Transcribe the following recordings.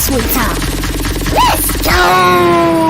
Sweet time. Let's go.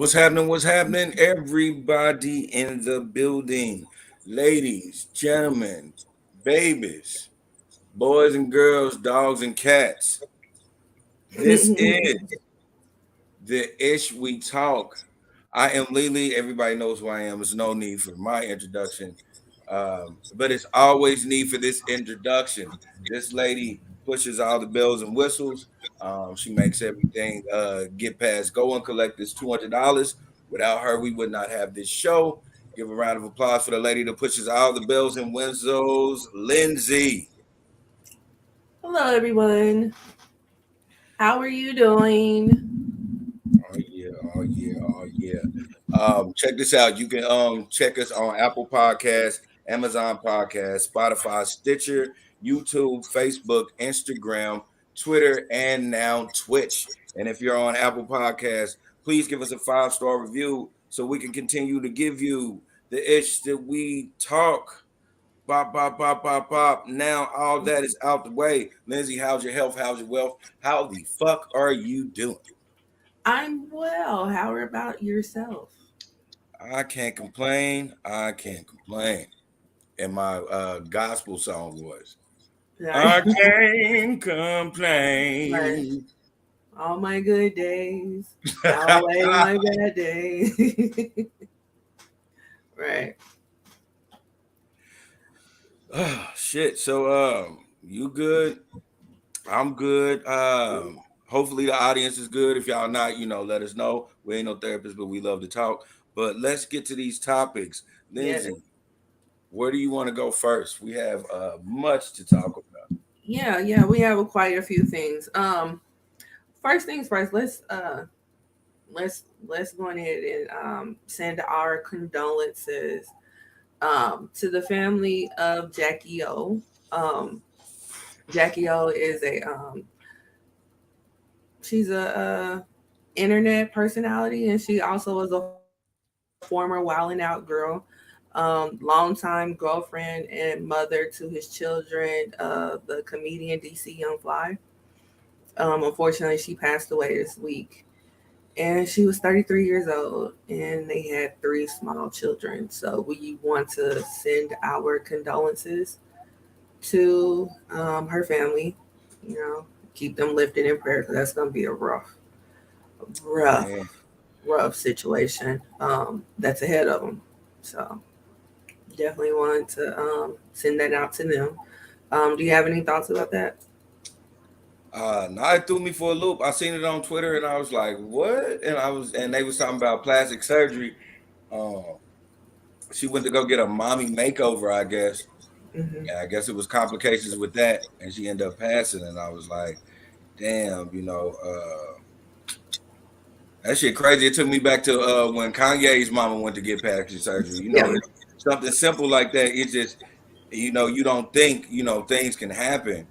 What's happening? What's happening? Everybody in the building, ladies, gentlemen, babies, boys and girls, dogs and cats. This is the Ish We Talk. I am Lily. Everybody knows who I am. There's no need for my introduction, but it's always need for this introduction. This lady pushes all the bells and whistles. She makes everything get past go and collect this $200. Without her, we would not have this show. Give a round of applause for the lady that pushes all the bells and whistles, Lindsay. Hello, everyone. How are you doing? Oh yeah, oh yeah, oh yeah. Check this out. You can check us on Apple Podcasts, Amazon Podcasts, Spotify, Stitcher, YouTube, Facebook, Instagram, Twitter, and now Twitch. And if you're on Apple Podcasts, please give us a 5-star review so we can continue to give you the ish that we talk. Bop, bop, bop, bop, bop. Now all that is out the way. Lindsay, how's your health? How's your wealth? How the fuck are you doing? I'm well. How about yourself? I can't complain. I can't complain. And my gospel song was I Right. can't Right. complain. All my good days outweigh my bad days. Right. Oh, shit. So you good? I'm good. Hopefully the audience is good. If y'all not, let us know. We ain't no therapists, but we love to talk. But let's get to these topics. Yeah. Lindsay, where do you want to go first? We have much to talk about. Yeah. We have quite a few things. First things first. Let's go ahead and send our condolences to the family of JackyOh. JackyOh is she's a internet personality, and she also was a former Wildin' Out girl, longtime girlfriend and mother to his children, the comedian DC Young Fly. Unfortunately, she passed away this week, and she was 33 years old, and they had three small children. So we want to send our condolences to her family. You know, keep them lifted in prayer because that's going to be a rough, Man. rough situation that's ahead of them. So definitely want to send that out to them. Do you have any thoughts about that? Now it threw me for a loop. I seen it on Twitter and I was like, "What?" And they was talking about plastic surgery. Um, she went to go get a mommy makeover, I guess. Hmm. And I guess it was complications with that, and she ended up passing. And I was like, "Damn, that shit crazy." It took me back to when Kanye's mama went to get plastic surgery. Yeah, Something simple like that. It just, you don't think, things can happen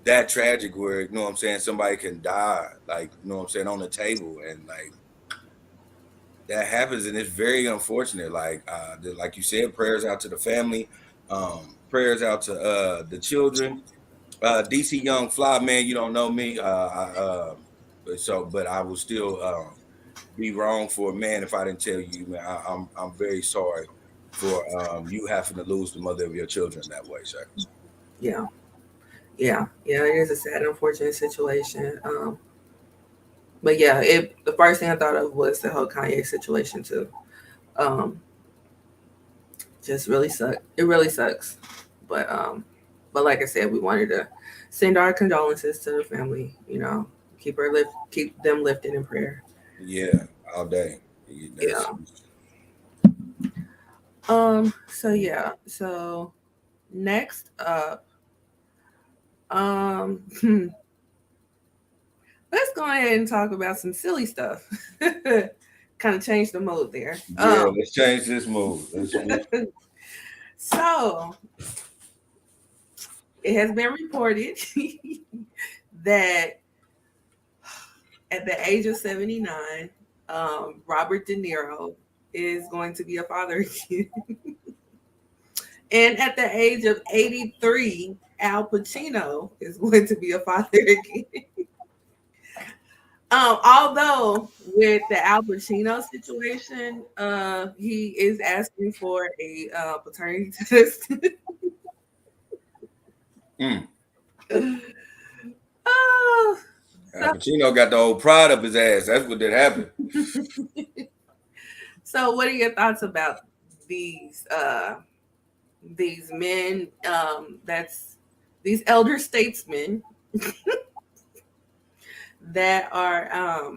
that tragic where, what I'm saying, somebody can die, like, what I'm saying, on the table. And like that happens. And it's very unfortunate. Like you said, prayers out to the family, prayers out to the children. DC Young Fly, man, you don't know me. But I will still be wrong for a man if I didn't tell you, man. I'm very sorry for you having to lose the mother of your children that way, sir. yeah, yeah. It is a sad, unfortunate situation. But yeah, the first thing I thought of was the whole Kanye situation too. Um, just really suck. It really sucks. But but like I said, we wanted to send our condolences to the family. You know, keep them lifted in prayer. Yeah, all day. That's Yeah. So yeah. So next up, um, let's go ahead and talk about some silly stuff. Kind of change the mood there. yeah. Let's change this move. So it has been reported that at the age of 79, Robert DeNiro is going to be a father again. And at the age of 83, Al Pacino is going to be a father again. Although with the Al Pacino situation, he is asking for a paternity test. Mm. Oh, Al Pacino got the old pride up his ass. That's what did happen. so what are your thoughts about these men? That's these elder statesmen that are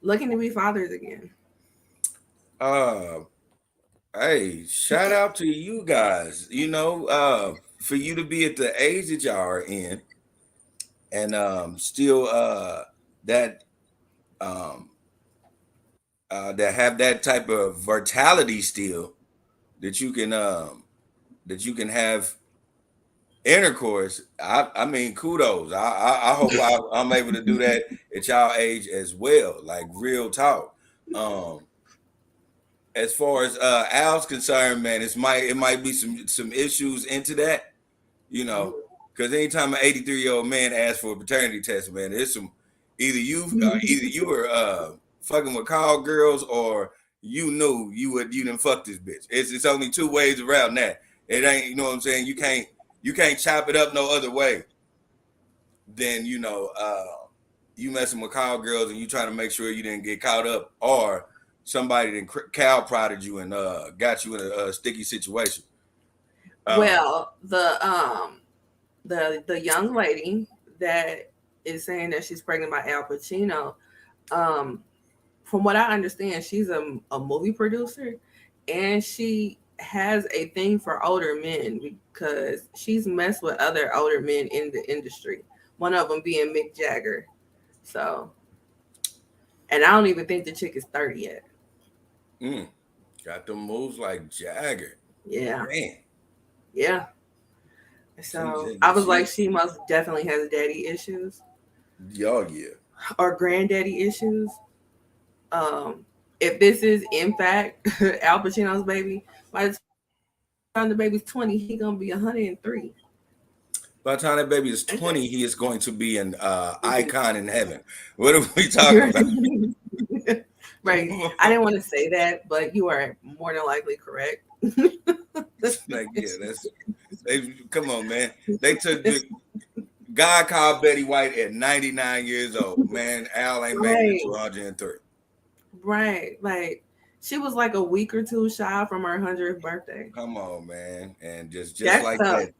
looking to be fathers again. Uh, hey, shout out to you guys. For you to be at the age that y'all are in, and still that um that have that type of vitality still that you can have intercourse. I mean, kudos. I hope I'm able to do that at y'all age as well. Like real talk. Um, as far as Al's concerned, man, it might be some issues into that, you know, because anytime an 83-year-old man asks for a paternity test, man, there's some either you were fucking with call girls or you knew you didn't fuck this bitch. It's only two ways around that. It ain't, you know what I'm saying? You can't chop it up no other way than you messing with call girls and you trying to make sure you didn't get caught up or somebody then cow prodded you and got you in a sticky situation. Well, the young lady that is saying that she's pregnant by Al Pacino, from what I understand, she's a movie producer, and she has a thing for older men because she's messed with other older men in the industry. One of them being Mick Jagger. So, and I don't even think the chick is 30 yet. Got them moves like Jagger. Yeah. Man. Yeah. So I was like, she most definitely has daddy issues. Oh, yeah. Or granddaddy issues. If this is in fact Al Pacino's baby, by the time the baby's 20, he's gonna be 103. By the time that baby is 20, he is going to be an icon in heaven. What are we talking about? Right. I didn't want to say that, but you are more than likely correct. Like, yeah, come on, man. They took the God called Betty White at 99 years old. Man, Al ain't making it to 103. Right. Like she was like a week or two shy from her 100th birthday. Come on, man. And just that's like that,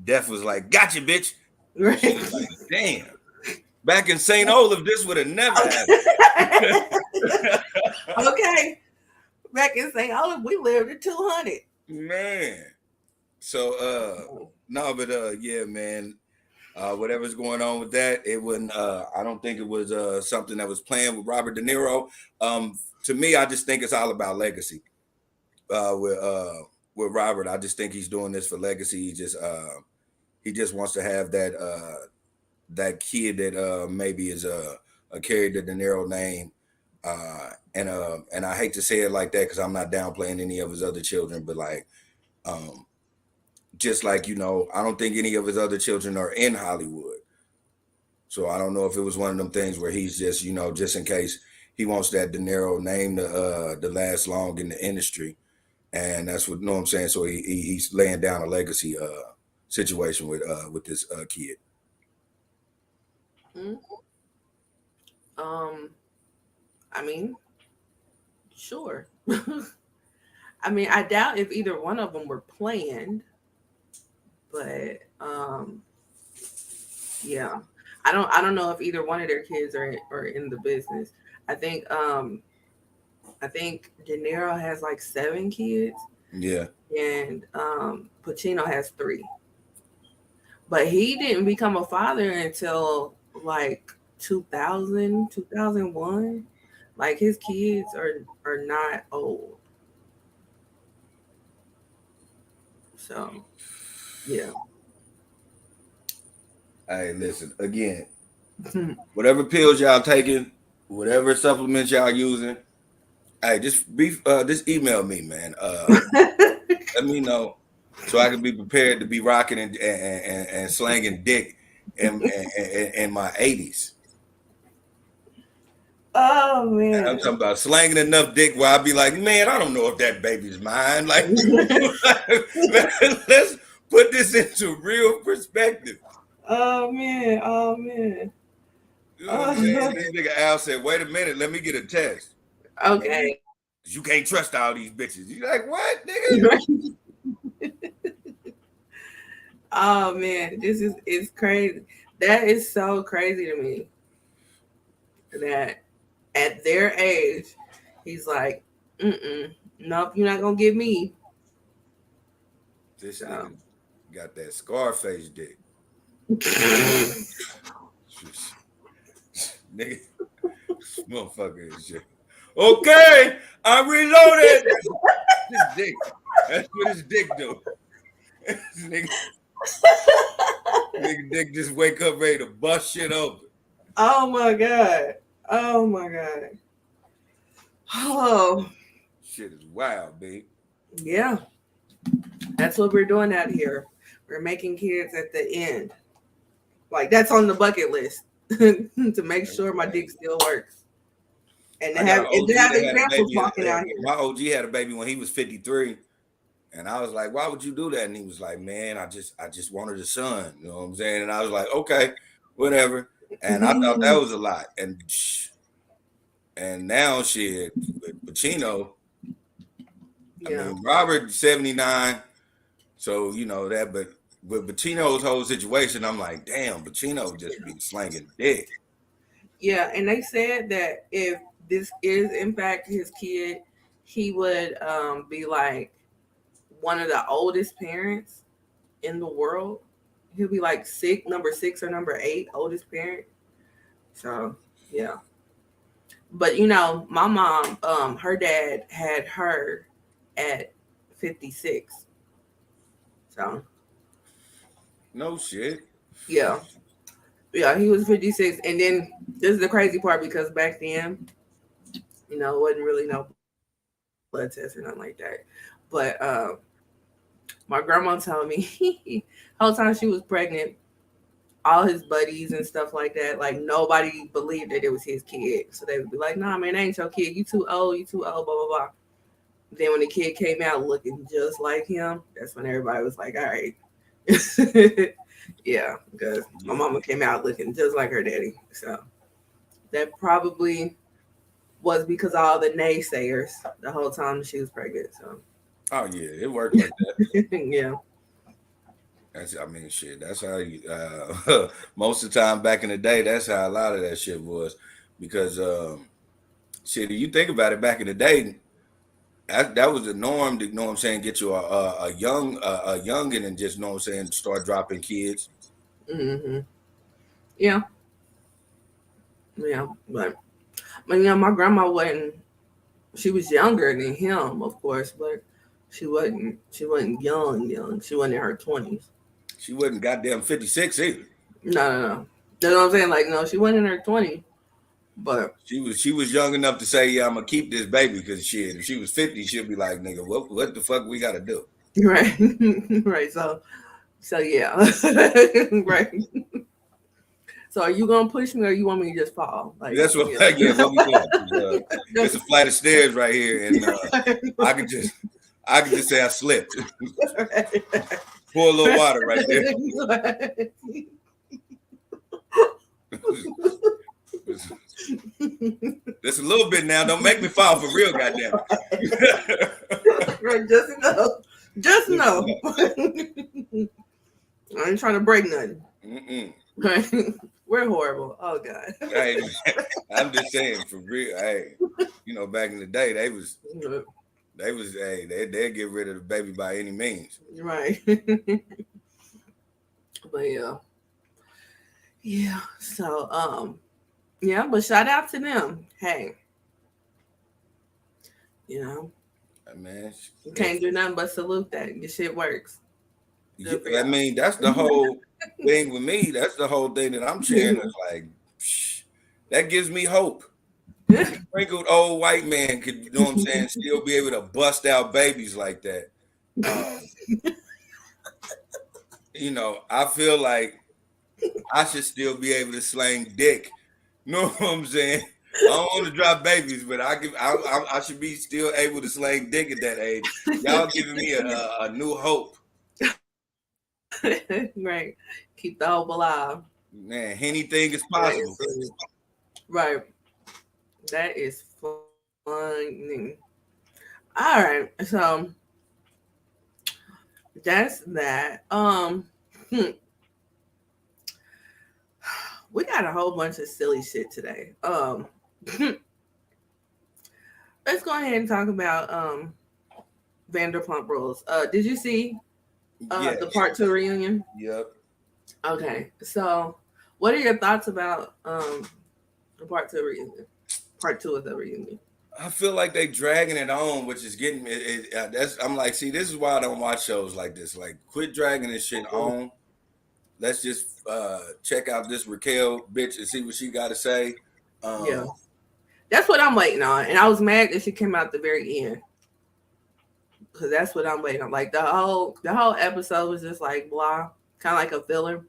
Death was like, gotcha, bitch. Right. Like, damn. Back in St. Olaf, this would have never happened. Okay. Back in St. Olaf, we lived at 200. Man. So yeah, man. Whatever's going on with that, it wouldn't I don't think it was something that was planned with Robert De Niro. To me, I just think it's all about legacy. With Robert, I just think he's doing this for legacy. He just wants to have that kid that maybe is carried the De Niro name. And I hate to say it like that because I'm not downplaying any of his other children, but like just like, I don't think any of his other children are in Hollywood. So I don't know if it was one of them things where he's just, just in case he wants that De Niro name to last long in the industry. And that's what, I'm saying? So he's laying down a legacy situation with this kid. Mm-hmm. I mean, sure. I mean, I doubt if either one of them were planned, but yeah, I don't know if either one of their kids are in the business. I think De Niro has like 7 kids. Yeah. And Pacino has 3. But he didn't become a father until like 2000, 2001. Like his kids are not old. So, yeah. Hey, listen, again, whatever pills y'all taking, whatever supplements y'all using, hey, just email me, man. Let me know so I can be prepared to be rocking and slanging dick in my 80s. Oh man! And I'm talking about slanging enough dick where I'd be like, man, I don't know if that baby's mine. Like, let's put put this into real perspective. Oh man. You know what I'm saying? This nigga Al said, "Wait a minute, let me get a test." Okay. You can't trust all these bitches. You like what, nigga? Oh man, it's crazy. That is so crazy to me. That at their age, he's like, nope, you're not gonna get me. This nigga got that Scarface dick. Nigga, this motherfucker is shit. Okay, I reloaded. His dick. That's what his dick do. nigga dick just wake up ready to bust shit open. Oh my god. Oh. Shit is wild, babe. Yeah. That's what we're doing out here. We're making kids at the end. Like that's on the bucket list to make sure my dick still works. And to have examples walking out here. My OG had a baby when he was 53. And I was like, why would you do that? And he was like, man, I just wanted a son. You know what I'm saying? And I was like, okay, whatever. And I thought that was a lot. And now shit, Pacino. Yeah. I mean, Robert 79. So, you know that, but with Pacino's whole situation, I'm like, damn, Pacino just be slanging dick. Yeah, and they said that if this is in fact his kid, he would be like one of the oldest parents in the world. He'll be like number 6 or number 8 oldest parent. So yeah. But you know, my mom, her dad had her at 56. So no shit. Yeah, he was 56. And then this is the crazy part because back then, you know, it wasn't really no blood test or nothing like that. But my grandma told me the whole time she was pregnant, all his buddies and stuff like that, like nobody believed that it was his kid. So they would be like, nah, man, that ain't your kid. You too old, blah, blah, blah. Then when the kid came out looking just like him, that's when everybody was like, all right. Yeah, because my mama came out looking just like her daddy. So that probably was because all the naysayers the whole time she was pregnant. So oh yeah, it worked like that. Yeah. That's how you, most of the time back in the day, that's how a lot of that shit was. Because shit, if you think about it, back in the day, that was the norm to, you know what I'm saying, get you a youngin' and just, you know what I'm saying, start dropping kids. Mm-hmm. Yeah. But you know, my grandma wasn't, she was younger than him, of course, but she wasn't young. She wasn't in her 20s. She wasn't goddamn 56 either. No. That's what I'm saying. Like, no, she wasn't in her 20s. But she was young enough to say, yeah, I'm gonna keep this baby, because shit, if she was 50, she'll be like, nigga, what the fuck we gotta do? Right. Right. So yeah. Right. So are you gonna push me or you want me to just fall? Like, that's what what we doing. There's a flight of stairs right here, and I could just say I slipped. Pour a little water right there. Just a little bit now. Don't make me fall for real, goddamn. Right, just know. I ain't trying to break nothing. Right? We're horrible. Oh God. Hey, I'm just saying, for real. Hey, you know, back in the day, they'd get rid of the baby by any means. Right. But yeah. So yeah, but shout out to them. Hey, you know, man, you can't do nothing but salute that. Your shit works. I mean, that's the whole thing with me. That's the whole thing that I'm cheering. It's like, that gives me hope. Sprinkled old white man could, you know what I'm saying, still be able to bust out babies like that. You know, I feel like I should still be able to slang dick. You know what I'm saying? I don't want to drop babies, but I should be still able to slang dick at that age. Y'all giving me a new hope. Right. Keep the hope alive. Man, anything is That is possible. funny. Right. That is funny. All right. So that's that. We got a whole bunch of silly shit today. Let's go ahead and talk about Vanderpump Rules. Did you see the Yes. part 2 reunion? Yep. Okay. So what are your thoughts about the part 2 reunion? Part 2 of the reunion. I feel like they dragging it on, which is getting me. That's I'm like, see, this is why I don't watch shows like this. Like, quit dragging this shit on. Let's just check out this Raquel bitch and see what she got to say. Yeah. That's what I'm waiting on. And I was mad that she came out at the very end. Because that's what I'm waiting on. Like the whole episode was just like blah. Kind of like a filler.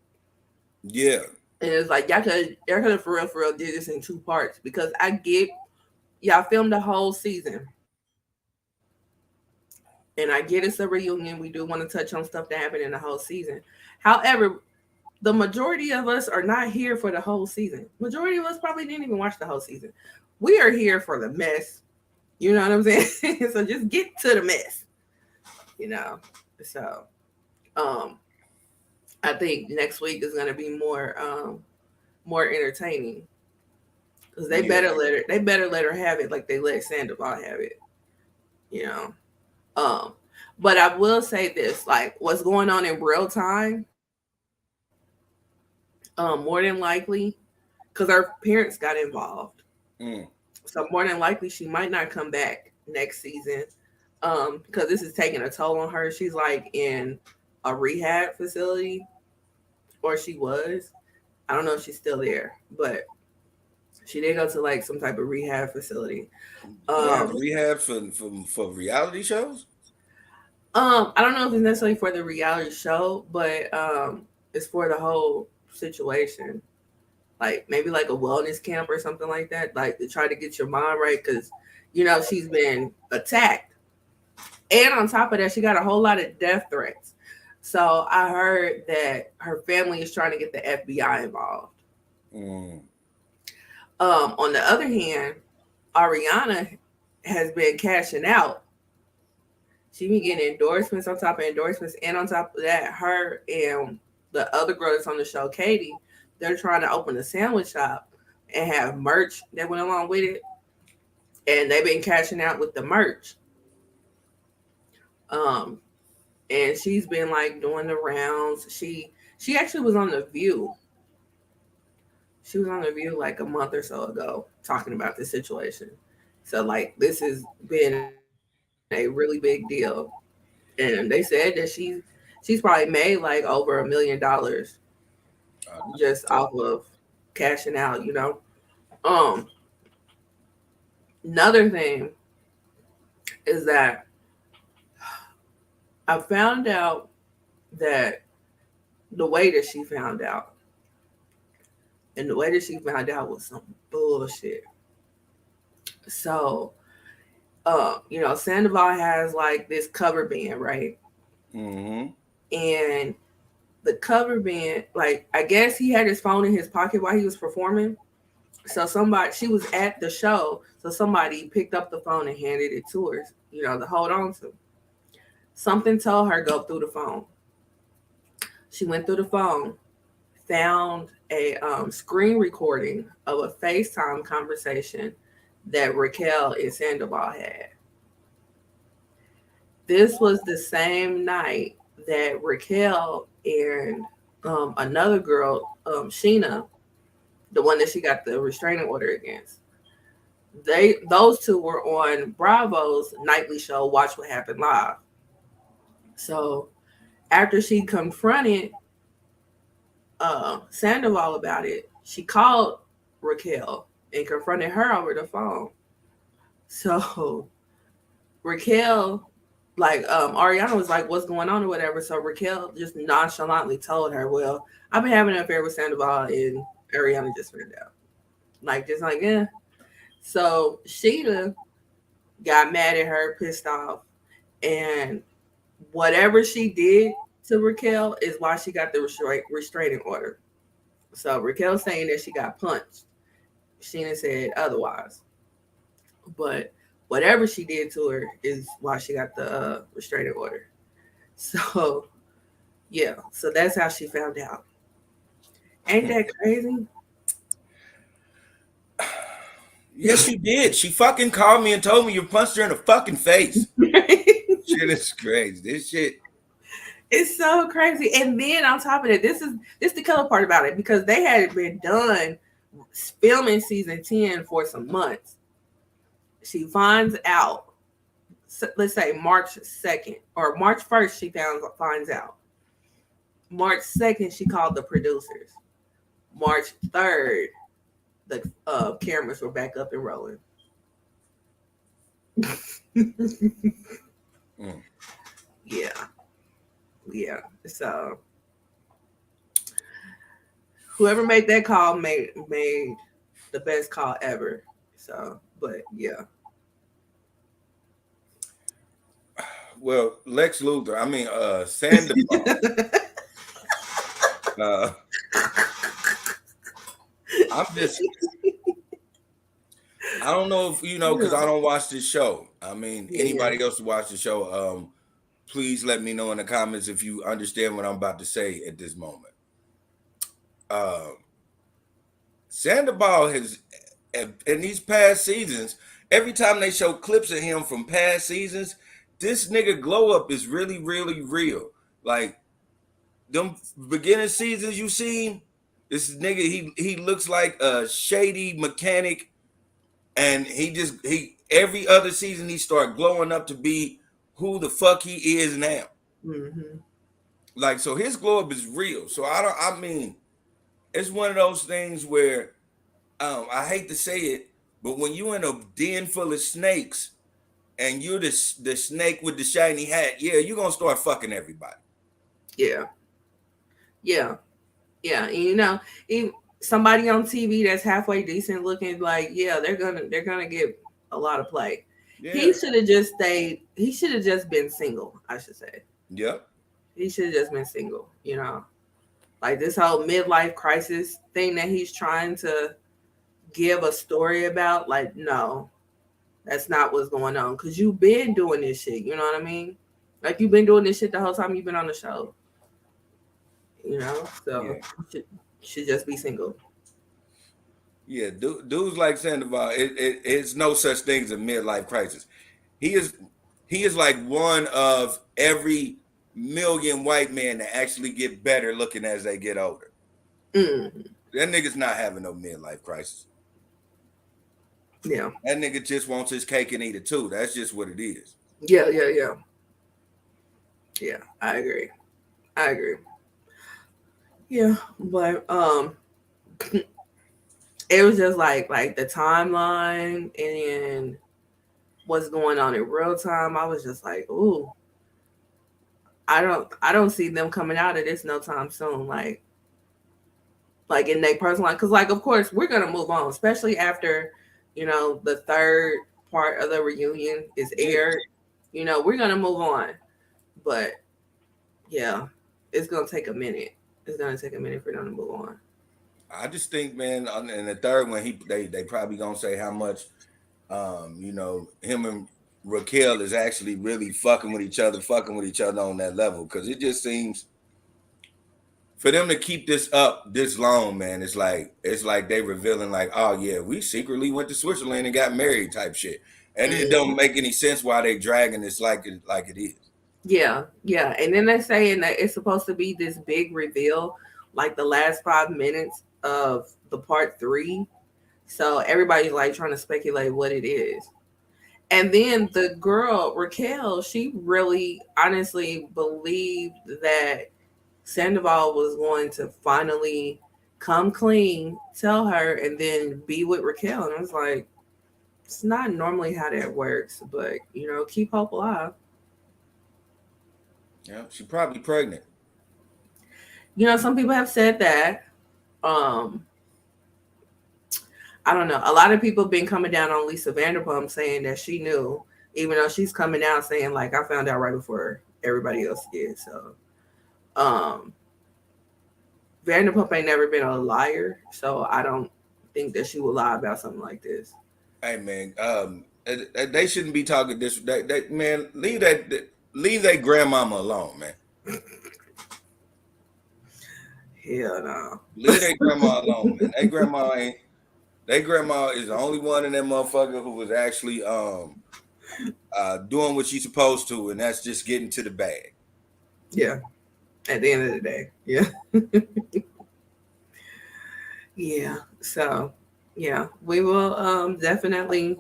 Yeah. And it's like y'all could have for real did this in 2 parts. Because I get y'all filmed the whole season. And I get it's a reunion. We do want to touch on stuff that happened in the whole season. However, the majority of us are not here for the whole season. Majority of us probably didn't even watch the whole season. We are here for the mess. You know what I'm saying? So just get to the mess. You know. So I think next week is gonna be more entertaining. Because they better let her have it like they let Sandoval have it. You know. But I will say this, like what's going on in real time, more than likely, because her parents got involved. So more than likely she might not come back next season. Because this is taking a toll on her. She's like in a rehab facility, or she was. I don't know if she's still there, but she did go to like some type of rehab facility. Rehab for reality shows. I don't know if it's necessarily for the reality show, but it's for the whole situation. Like maybe like a wellness camp or something like that, like to try to get your mind right, because you know she's been attacked, and on top of that, she got a whole lot of death threats. So I heard that her family is trying to get the FBI involved. On the other hand, Ariana has been cashing out. She been getting endorsements on top of endorsements, and on top of that, her and the other girl that's on the show, Katie, they're trying to open a sandwich shop and have merch that went along with it, and they've been cashing out with the merch. And she's been like doing the rounds. She actually was on The View. She was on The View like a month or so ago talking about this situation. So like this has been a really big deal. And they said that she's probably made like over $1 million just off of cashing out, you know. Another thing is that I found out that the way that she found out, and the way that she found out was some bullshit. So, you know, Sandoval has like this cover band, right? Mm-hmm. And the cover band, like, I guess he had his phone in his pocket while he was performing. So she was at the show, so somebody picked up the phone and handed it to her, you know, to hold on to. Something told her go through the phone. She went through the phone, found a screen recording of a FaceTime conversation that Raquel and Sandoval had. This was the same night that Raquel and another girl, Sheena, the one that she got the restraining order against, those two were on Bravo's nightly show, Watch What Happened Live. So after she confronted Sandoval about it, she called Raquel and confronted her over the phone. So Raquel, like Ariana was like, what's going on or whatever. So Raquel just nonchalantly told her, well, I've been having an affair with Sandoval and Ariana just found out. Like, just like, yeah. So Sheena got mad at her, pissed off, and whatever she did to Raquel is why she got the restraining order. So Raquel's saying that she got punched. Sheena said otherwise. But whatever she did to her is why she got the restraining order. So yeah, so that's how she found out. Ain't that crazy? Yes, she did. She fucking called me and told me you punched her in the fucking face. Shit is crazy. This shit. It's so crazy. And then on top of it, this the killer part about it, because they had been done filming season 10 for some months. She finds out, let's say March 2nd or March 1st, she finds out. March 2nd, she called the producers. March 3rd, the cameras were back up and rolling. Yeah. So whoever made that call made the best call ever. So, but yeah. Well, Lex Luthor. I mean, Sandoval. I'm just. I don't know if you know, because I don't watch this show. I mean, anybody else who watch the show, please let me know in the comments if you understand what I'm about to say at this moment. Sandoval has, in these past seasons, every time they show clips of him from past seasons, this nigga glow up is really, really real. Like them beginning seasons you seen, this nigga he looks like a shady mechanic, and he every other season he start glowing up to be who the fuck he is now. Mm-hmm. Like, so his glow up is real. So I mean, it's one of those things where I hate to say it, but when you in a den full of snakes and you're the snake with the shiny hat, yeah, you're gonna start fucking everybody. Yeah. And, you know, even somebody on TV that's halfway decent looking, like, yeah, they're gonna get a lot of play. Yeah. He should have just stayed. He should have just been single, I should say. Yep. He should have just been single. You know, like this whole midlife crisis thing that he's trying to give a story about. Like, no, that's not what's going on. Because you've been doing this shit. You know what I mean? Like, you've been doing this shit the whole time you've been on the show. You know, so should just be single. Yeah, dudes like Sandoval, it's no such thing as a midlife crisis. He is like one of every million white men that actually get better looking as they get older. Mm-hmm. That nigga's not having no midlife crisis. Yeah. That nigga just wants his cake and eat it too. That's just what it is. Yeah. Yeah, I agree. Yeah, but it was just like the timeline and what's going on in real time. I was just like, ooh, I don't see them coming out of this no time soon. Like in their personal life, because like of course we're gonna move on, especially after the third part of the reunion is aired. You know, we're gonna move on, but yeah, it's gonna take a minute. It's gonna take a minute for them to move on. I just think, man, in the third one, they probably gonna say how much, him and Raquel is actually really fucking with each other on that level. Because it just seems for them to keep this up this long, man. It's like they revealing like, oh yeah, we secretly went to Switzerland and got married type shit, and it don't make any sense why they dragging this like it is. Yeah. And then they're saying that it's supposed to be this big reveal, like the last 5 minutes of the part 3. So everybody's like trying to speculate what it is. And then the girl, Raquel, she really honestly believed that Sandoval was going to finally come clean, tell her, and then be with Raquel. And I was like, it's not normally how that works, but keep hope alive. Yeah, she's probably pregnant. Some people have said that. I don't know. A lot of people have been coming down on Lisa Vanderpump saying that she knew, even though she's coming out saying like I found out right before everybody else did. So Um, Vanderpump ain't never been a liar, so I don't think that she would lie about something like this. Hey man, they shouldn't be talking this. Man, leave that grandmama alone, man. Hell no. Leave that grandma alone, man. That grandma is the only one in that motherfucker who was actually doing what she's supposed to, and that's just getting to the bag. Yeah. At the end of the day, yeah. Yeah. So, yeah, we will definitely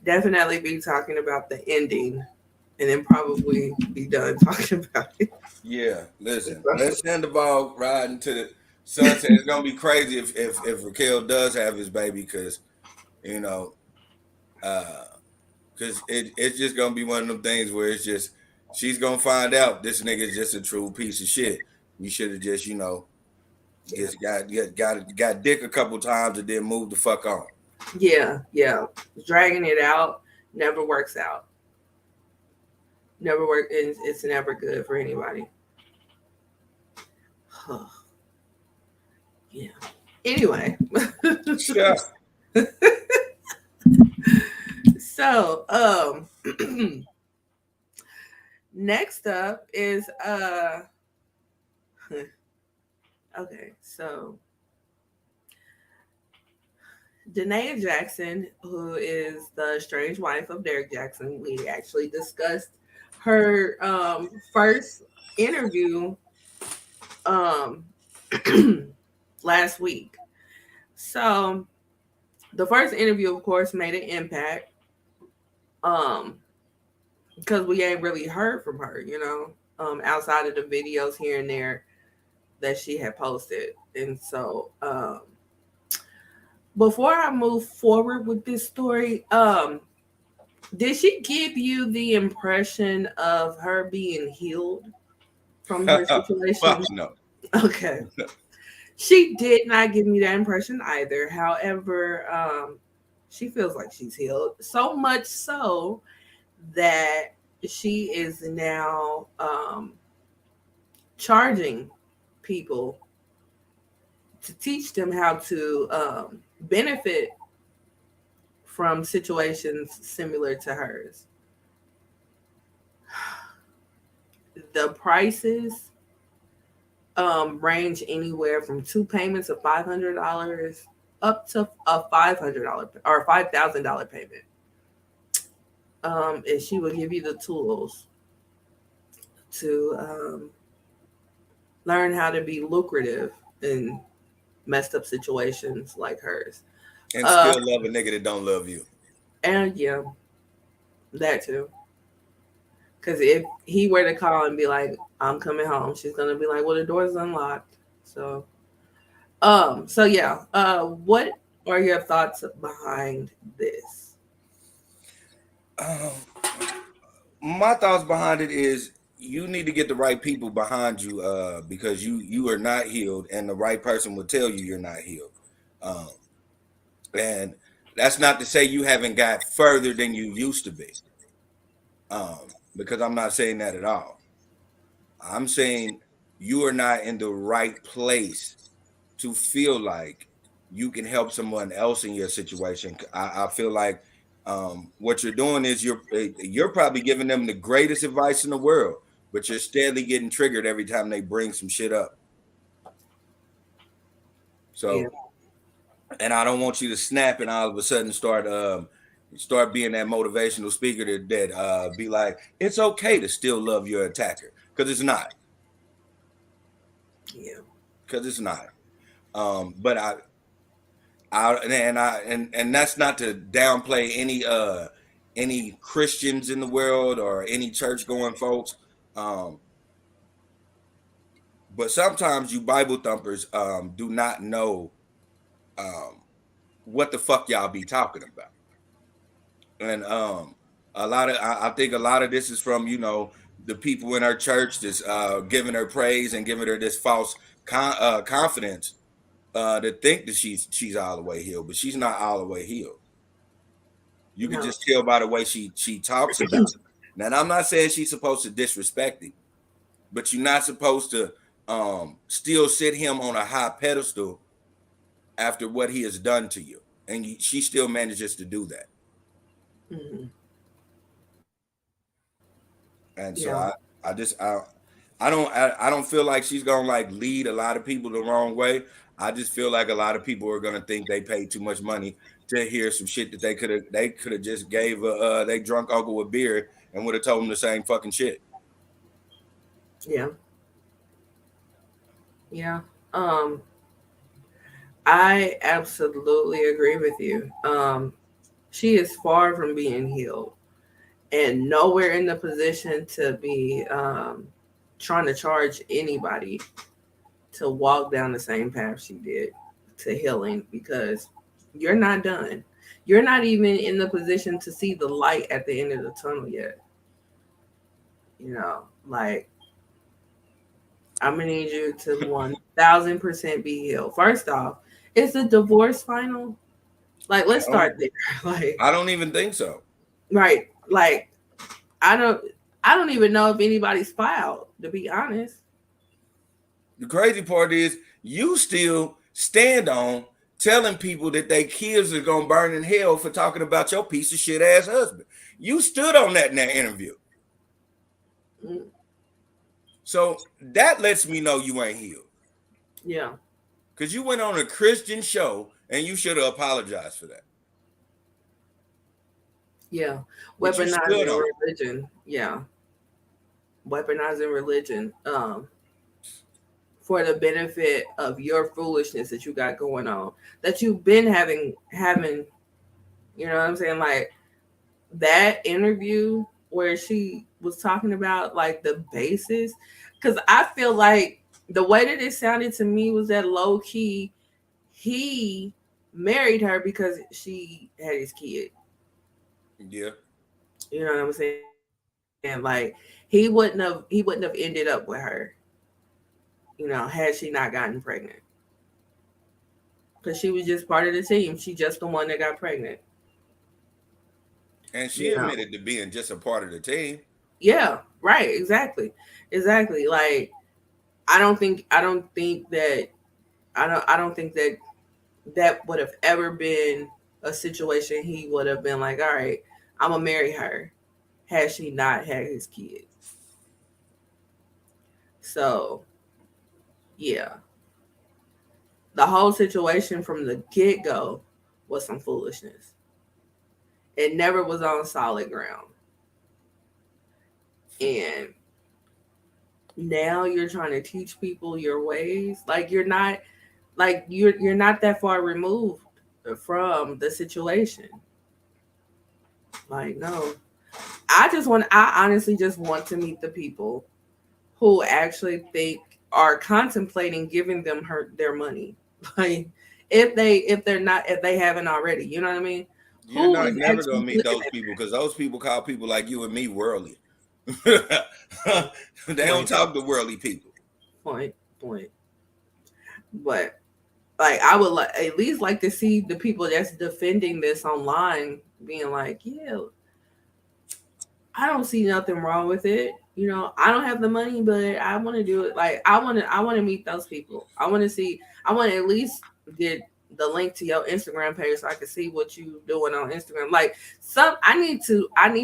be talking about the ending, and then probably be done talking about it. Yeah, listen, let's send the ball riding to the sunset. It's gonna be crazy if Raquel does have his baby, because you know, because it's just gonna be one of them things where it's just she's gonna find out this nigga is just a true piece of shit. You should have just just got dick a couple times and then moved the fuck on. Yeah, yeah. Dragging it out never works out. Never work. It's never good for anybody. Yeah. Anyway. Yeah. So, next up is okay, so Naia Jaxn, who is the estranged wife of Derrick Jaxn, we actually discussed her first interview last week. So the first interview, of course, made an impact because we ain't really heard from her, outside of the videos here and there that she had posted. And so before I move forward with this story, did she give you the impression of her being healed from her situation? Fuck no. Okay. She did not give me that impression either. However, she feels like she's healed. So much so that she is now charging people to teach them how to benefit from situations similar to hers. The prices range anywhere from 2 payments of $500 up to a $500 or $5,000 payment. And she will give you the tools to learn how to be lucrative in messed up situations like hers. And still love a nigga that don't love you. And yeah, that too. Because if he were to call and be like, I'm coming home, she's gonna be like, well, the door's unlocked. So yeah. What are your thoughts behind this? My thoughts behind it is you need to get the right people behind you, because you are not healed, and the right person will tell you you're not healed. And that's not to say you haven't got further than you used to be. Because I'm not saying that at all. I'm saying you are not in the right place to feel like you can help someone else in your situation. I feel like what you're doing is you're probably giving them the greatest advice in the world, but you're steadily getting triggered every time they bring some shit up. So, Yeah. and I don't want you to snap and all of a sudden start being that motivational speaker that be like, it's okay to still love your attacker, because it's not. Yeah. Because it's not. But and that's not to downplay any Christians in the world or any church going folks. But sometimes you Bible thumpers do not know what the fuck y'all be talking about. And I think a lot of this is from the people in our church that's giving her praise and giving her this false confidence to think that she's all the way healed, but she's not all the way healed. You can just tell by the way she talks about it. Now, I'm not saying she's supposed to disrespect him, but you're not supposed to still sit him on a high pedestal after what he has done to you. And she still manages to do that. Mm-hmm. And so Yeah. I just I don't feel like she's gonna like lead a lot of people the wrong way. I just feel like a lot of people are gonna think they paid too much money to hear some shit that they could have just gave they drunk uncle a beer and would have told him the same fucking shit. Yeah. Yeah. Um, I absolutely agree with you. She is far from being healed and nowhere in the position to be trying to charge anybody to walk down the same path she did to healing because you're not done. You're not even in the position to see the light at the end of the tunnel yet. Like I'm gonna need you to 1,000% be healed. First off, is the divorce final? Like, let's start there. Like, I don't even think so. right? Like, I don't, I don't even know if anybody's filed. To be honest, The crazy part is you still stand on telling people that their kids are gonna burn in hell for talking about your piece of shit ass husband. You stood on that in that interview. mm, So that lets me know you ain't healed. yeah, Because you went on a Christian show and you should have apologized for that. yeah, But you stood weaponizing on it. religion, yeah, weaponizing religion, for the benefit of your foolishness that you got going on, that you've been having. You know what I'm saying? Like that interview where she was talking about like the basis, because I feel like the way that it sounded to me was that low key he married her because she had his kid. Yeah. You know what I'm saying? Like he wouldn't have ended up with her, had she not gotten pregnant. Because she was just part of the team. She just the one that got pregnant. And she You know. admitted to being just a part of the team. Yeah, right, exactly. Like I don't think that that would have ever been a situation he would have been like, all right, I'm gonna marry her, had she not had his kid. So yeah, the whole situation from the get go was some foolishness. It never was on solid ground, and now you're trying to teach people your ways. You're not that far removed from the situation. Like, no. I honestly just want to meet the people who actually think are contemplating giving them their money. Like if they haven't already, you know what I mean? You're Who not is never gonna actually meet looking those at people because those people call people like you and me worldly. They don't point, talk to worldly people. point, point. But like I would at least like to see the people that's defending this online being like, yeah, I don't see nothing wrong with it. I don't have the money, but I want to do it. Like I want to meet those people. I want to at least get the link to your Instagram page so I can see what you doing on Instagram. Like I need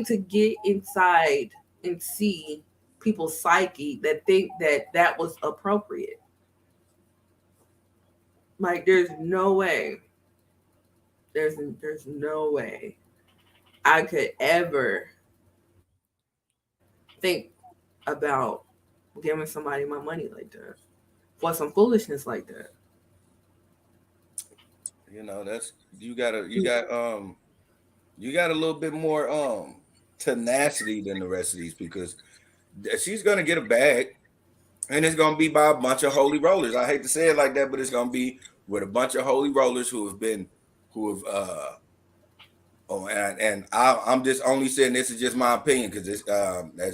to get inside and see people's psyche that think that was appropriate. Like there's no way I could ever think about giving somebody my money like that for some foolishness like that. That's you got a little bit more tenacity than the rest of these because she's gonna get a bag and it's gonna be by a bunch of holy rollers. I hate to say it like that, but it's gonna be with a bunch of holy rollers who have oh, I'm just only saying this is just my opinion because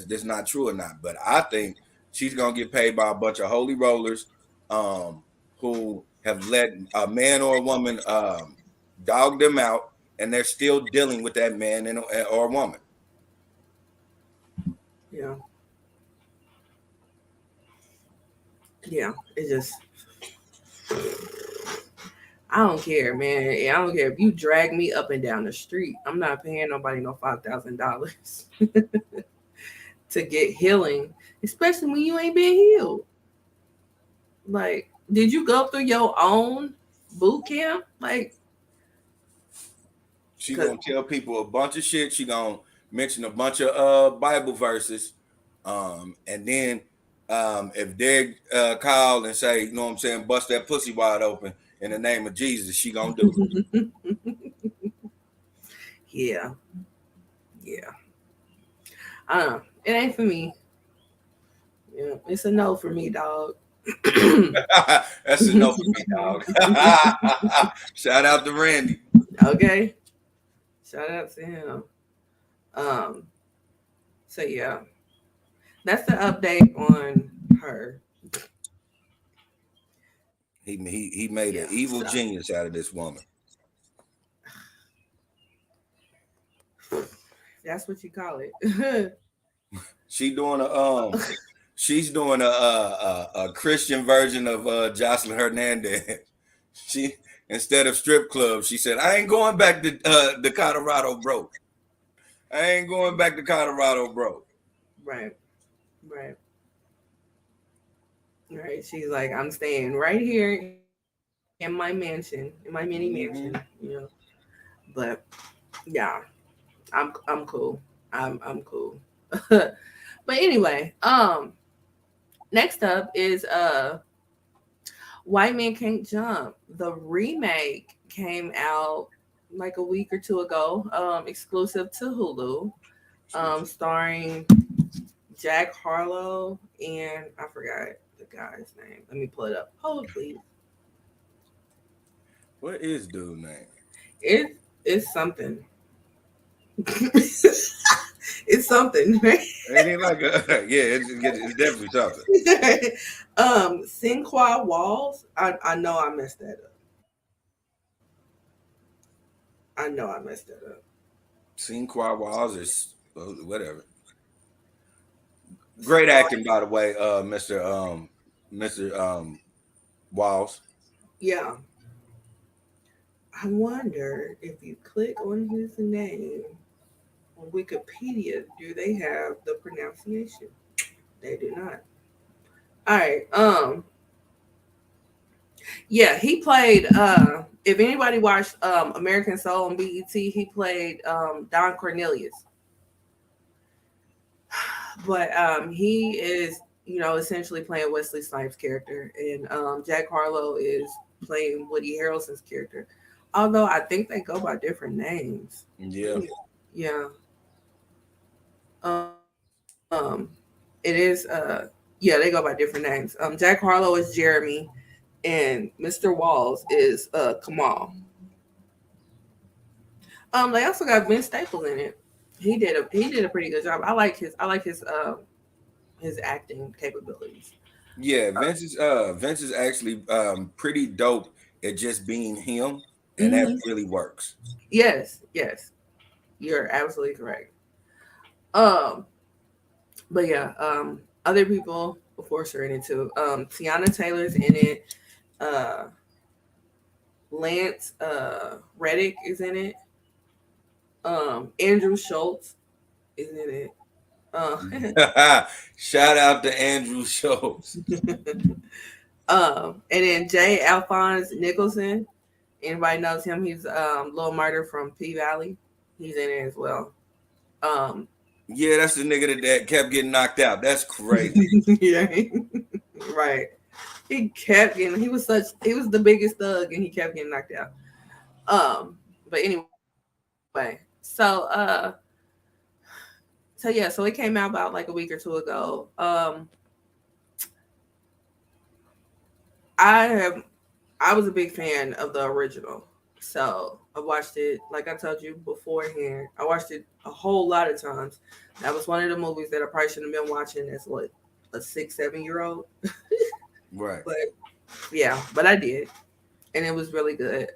that's not true or not. But I think she's gonna get paid by a bunch of holy rollers, um, who have let a man or a woman dog them out, and they're still dealing with that man or woman. Yeah. Yeah, it just I don't care, man. I don't care if you drag me up and down the street. I'm not paying nobody no $5,000 to get healing, especially when you ain't been healed. Like, did you go through your own boot camp? Like, She cause gonna tell people a bunch of shit. She gonna mention a bunch of Bible verses, and then if they call and say, you know what I'm saying, bust that pussy wide open in the name of Jesus, she gonna do it. yeah, yeah. I don't know. It ain't for me. Yeah, it's a no for me, dog. That's a no for me, dog. Shout out to Randy. Okay. Shout out to him. Um, so yeah. That's the update on her. He made an Yeah. evil So genius out of this woman. that's what you call it. She doing she's doing a Christian version of Jocelyn Hernandez. She instead of strip club, she said, "I ain't going back to the Colorado, bro. I ain't going back to Colorado, bro." Right. Right. Right. She's like, I'm staying right here in my mansion, in my mini mansion, Mm-hmm. But yeah, I'm cool. I'm cool. But anyway, next up is White Men Can't Jump. The remake came out like a week or two ago, exclusive to Hulu, starring Jack Harlow and I forgot the guy's name. Let me pull it up. Hold please. What is dude name? It is something. It's something, right? It ain't like a yeah. It's definitely something. Sinqua Walls. I know I messed that up. I know I messed that up. Seen Quad Walls is whatever. Great acting, Starring, by the way, Mr. Walls. yeah. I wonder if you click on his name on Wikipedia, do they have the pronunciation? They do not. All right. Yeah, he played if anybody watched American Soul on BET, he played Don Cornelius. But he is, essentially playing Wesley Snipes' character, and Jack Harlow is playing Woody Harrelson's character. Although I think they go by different names. Yeah. Yeah. Um, it is yeah, they go by different names. Jack Harlow is Jeremy, and Mr. Walls is Kamal. They also got Vince Staples in it. He did a pretty good job. I like his acting capabilities. Yeah, Vince is actually pretty dope at just being him, and that Hmm. really works. Yes, yes, you're absolutely correct. Um, but yeah, other people, of course, are in it too. Tiana Taylor's in it. Uh, Lance Reddick is in it. Andrew Schultz is in it. Uh, Shout out to Andrew Schultz. and then J. Alphonse Nicholson. Anybody knows him? He's Little Murder from P Valley. He's in it as well. Um, Yeah, that's the nigga that kept getting knocked out. That's crazy. yeah, right. He kept getting. He was the biggest thug, and he kept getting knocked out. But anyway, so yeah, so it came out about like a week or two ago. I have I was a big fan of the original. So I watched it, like I told you beforehand, I watched it a whole lot of times. That was one of the movies that I probably shouldn't have been watching as what, a 6, 7 year old. Right. But yeah, but I did. And it was really good.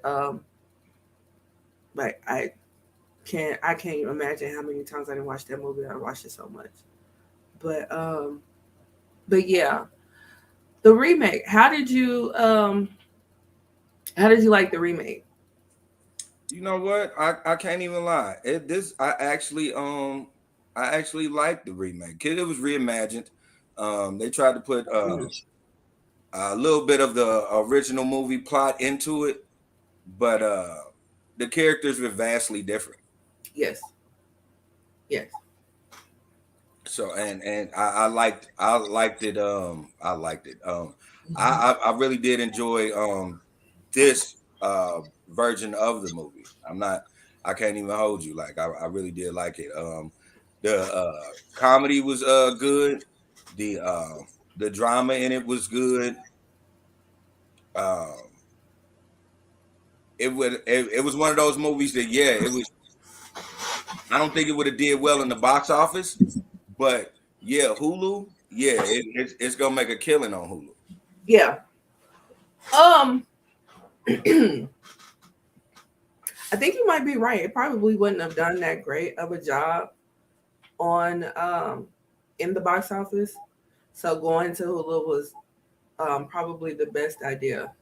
Like I can't even imagine how many times I didn't watch that movie. I watched it so much. But but yeah. The remake. How did you like the remake? You know what? I can't even lie. I actually liked the remake. 'Cause it was reimagined. They tried to put Mhm. a little bit of the original movie plot into it, but the characters were vastly different. Yes. Yes. So and I liked it. I really did enjoy this version of the movie. I can't even hold you. Like I really did like it. The comedy was good. The uh the drama in it was good. Um it was one of those movies that, yeah, it was. I don't think it would have did well in the box office, but yeah, Hulu, yeah, it's gonna make a killing on Hulu. Yeah. Um, I think you might be right. It probably wouldn't have done that great of a job on in the box office. So going to Hulu was probably the best idea,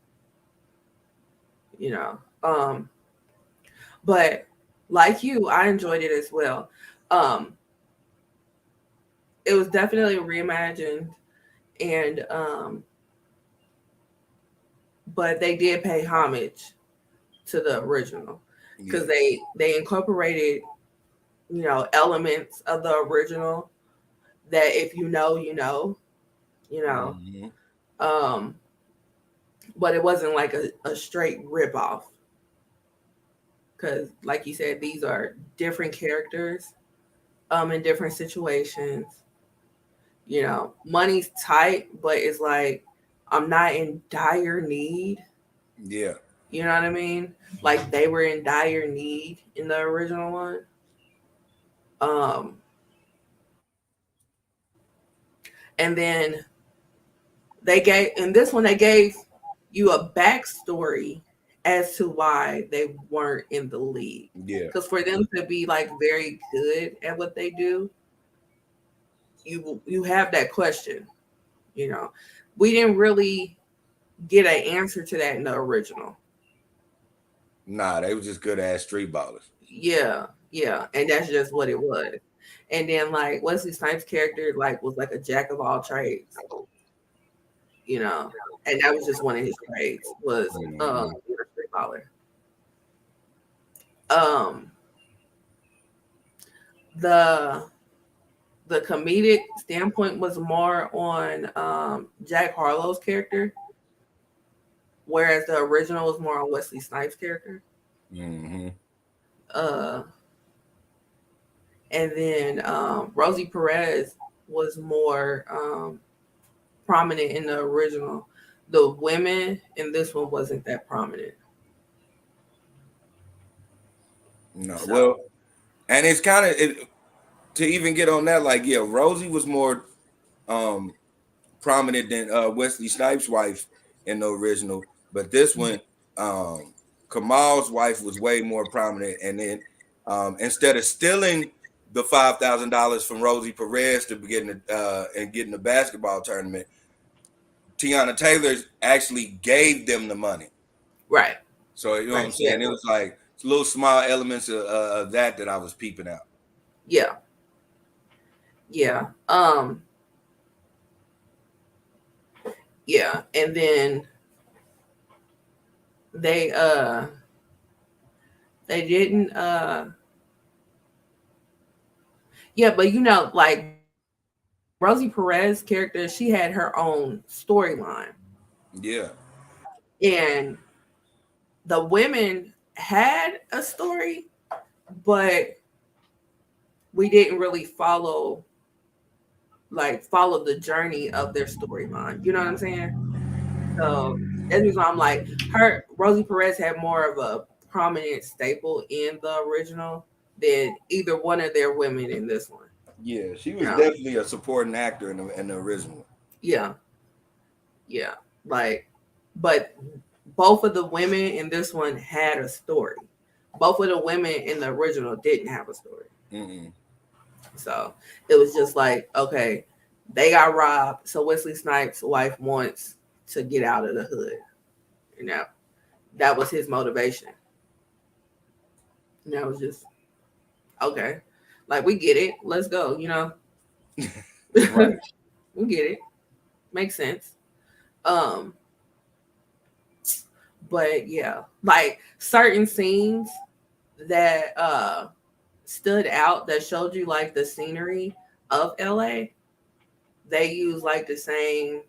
you know. But like you, I enjoyed it as well. Um, it was definitely reimagined, and but they did pay homage to the original because Yeah. they incorporated elements of the original that if you know you know you know Hmm. um but it wasn't like a straight rip off because like you said these are different characters in different situations. Money's tight, but it's like I'm not in dire need. Yeah. You know what I mean? Like they were in dire need in the original one. um and then they gave in this one they gave you a backstory as to why they weren't in the league. Yeah. Because for them to be like very good at what they do, you have that question. You know, we didn't really get an answer to that in the original. Nah, they was just good ass street ballers. Yeah, yeah, and that's just what it was. And then like Wesley Snipes' character like was like a jack of all trades. You know, and that was just one of his trades was Hmm. being a street baller. Um, the the comedic standpoint was more on Jack Harlow's character, whereas the original was more on Wesley Snipes' character. Hmm. Uh, and then Rosie Perez was more prominent in the original. The women in this one wasn't that prominent. No, So well, and it's kind of to even get on that. Like, yeah, Rosie was more um prominent than Wesley Snipes' wife in the original, but this one, um, Kamal's wife was way more prominent. And then instead of stealing the $5,000 from Rosie Perez to begin and getting the basketball tournament, Tiana Taylor actually gave them the money. right, So you know what right, I'm yeah, saying? It was like little small elements of that I was peeping out. yeah, yeah, yeah, and then they they didn't yeah, but like Rosie Perez character, she had her own storyline, Yeah, and the women had a story, but we didn't really follow the journey of their storyline. You know what I'm saying? So that's the reason why I'm like her. Rosie Perez had more of a prominent staple in the original than either one of their women in this one. yeah, she You was know? definitely a supporting actor in the original. Yeah, yeah. Like, but both of the women in this one had a story. Both of the women in the original didn't have a story. Mm-mm. So it was just like, okay, They got robbed, so Wesley Snipes' wife wants to get out of the hood. You know, that was his motivation. And that was just okay. Like we get it. Let's go. You know, Right. we get it. Makes sense. Um, but yeah, like certain scenes that stood out that showed you like the scenery of LA. They use like the same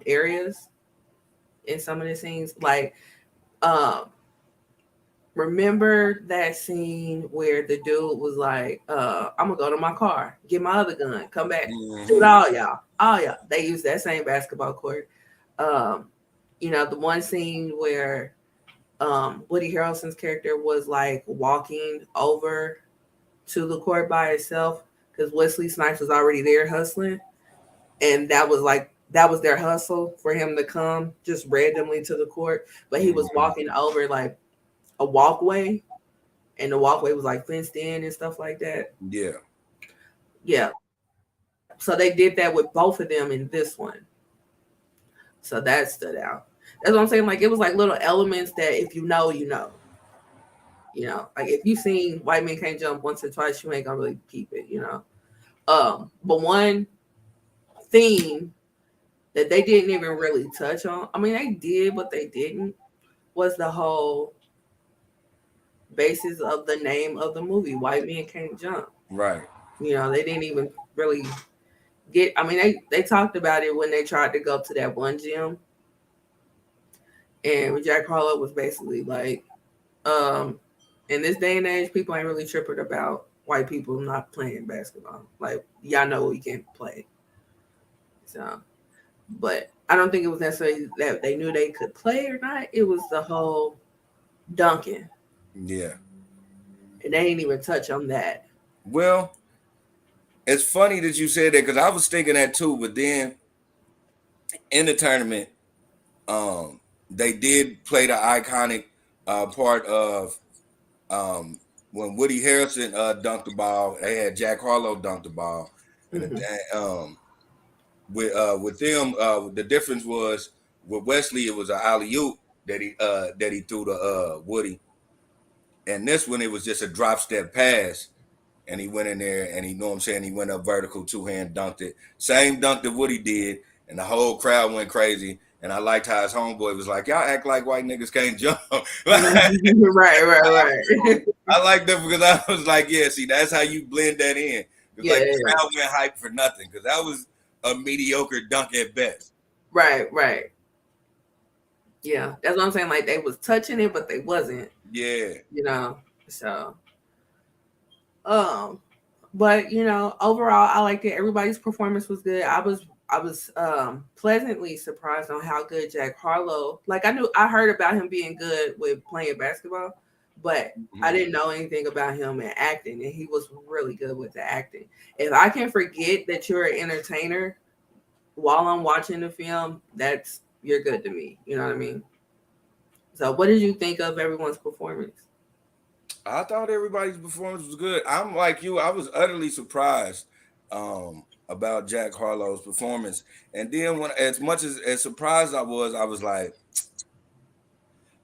areas in some of the scenes. Like, um, remember that scene where the dude was like, I'm gonna go to my car, get my other gun, come back, shoot all y'all. All y'all. They use that same basketball court. Um, the one scene where Woody Harrelson's character was like walking over to the court by itself because Wesley Snipes was already there hustling, and that was their hustle for him to come just randomly to the court. But he was walking over like a walkway, and the walkway was like fenced in and stuff like that. Yeah. Yeah. So they did that with both of them in this one. So that stood out. That's what I'm saying. Like it was like little elements that if you know, you know. You know, like if you seen White Men Can't Jump once or twice, you ain't gonna really keep it, you know. But one theme that they didn't even really touch on, I mean they did, but they didn't, was the whole basis of the name of the movie, White Men Can't Jump. Right. You know, they didn't even really I mean, they talked about it when they tried to go to that one gym. And Jack Harlow was basically like, in this day and age, people ain't really tripping about white people not playing basketball. Like, y'all know we can't play. So, but I don't think it was necessarily that they knew they could play or not. It was the whole dunking. Yeah. And they didn't even touch on that. Well, it's funny that you said that because I was thinking that too. But then in the tournament, they did play the iconic part of when Woody Harrelson dunked the ball. They had Jack Harlow dunk the ball, and with them, the difference was with Wesley, it was an alley oop that he threw to Woody, and this one it was just a drop step pass. And he went in there and he went up vertical, two-hand dunked it. Same dunk that Woody did, and the whole crowd went crazy. And I liked how his homeboy was like, y'all act like white niggas can't jump. Right. I like that because I was like, yeah, see, that's how you blend that in. Yeah, like the crowd went hype for nothing because that was a mediocre dunk at best. Right. Yeah, that's what I'm saying. Like they was touching it, but they wasn't. Yeah. You know, so but overall I liked it. Everybody's performance was good. I was pleasantly surprised on how good Jack Harlow, like I heard about him being good with playing basketball, but I didn't know anything about him in acting, and he was really good with the acting. If I can forget that you're an entertainer while I'm watching the film, you're good to me. You know what I mean? So what did you think of everyone's performance? I thought everybody's performance was good. I'm like you. I was utterly surprised about Jack Harlow's performance. And then as much as surprised I was like,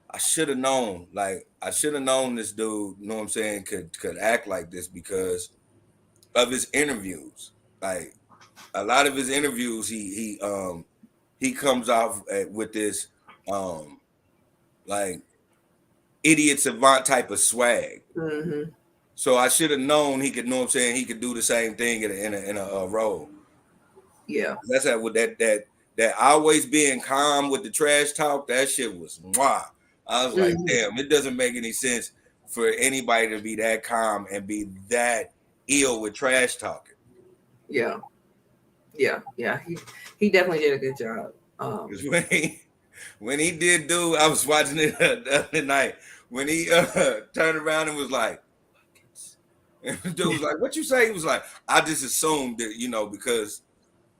I should have known. Like, I should have known this dude, you know what I'm saying, could act like this because of his interviews. Like, a lot of his interviews, he comes off with this like idiot savant type of swag. Mm-hmm. So I should have known he could, know what I'm saying, he could do the same thing in a role. Yeah. That's how with that always being calm with the trash talk, that shit was mwah. I was like, damn, it doesn't make any sense for anybody to be that calm and be that ill with trash talking. Yeah. He definitely did a good job. When he did do, I was watching it the other night when he turned around and was like, and the dude was like, "What you say?" He was like, "I just assumed that because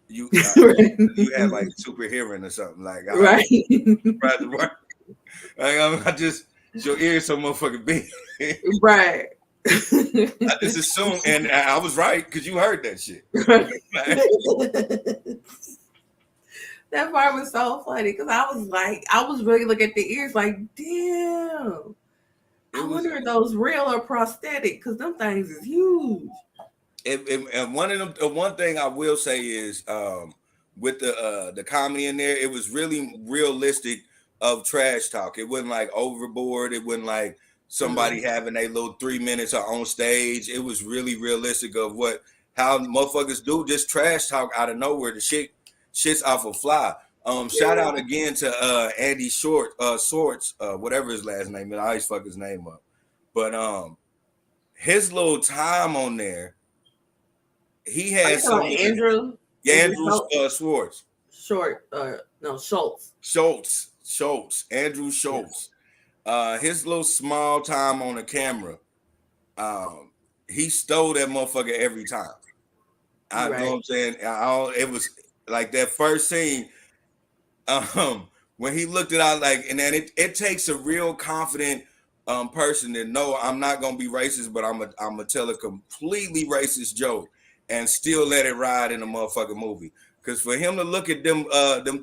you you had like super hearing or something like right." I just your ears so motherfucking big. Right. I just assumed, and I was right because you heard that shit. That part was so funny because I was really looking at the ears like, damn. I wonder if those real or prosthetic because them things is huge. And one thing I will say is with the comedy in there, it was really realistic of trash talk. It wasn't like overboard. It wasn't like somebody having a little 3 minutes on stage. It was really realistic of how motherfuckers do just trash talk out of nowhere. The shit's off a fly. Shout out again to Andy Swartz, whatever his last name is. I always fuck his name up. But his little time on there, he has some Andrew. Yeah, Andrew Schwartz. Schultz. Andrew Schultz. His little small time on the camera, he stole that motherfucker every time. I know what I'm saying. It was like that first scene, when he looked it out, like, and then it takes a real confident person to know I'm not gonna be racist, but I'm gonna tell a completely racist joke and still let it ride in a motherfucking movie. Because for him to look at them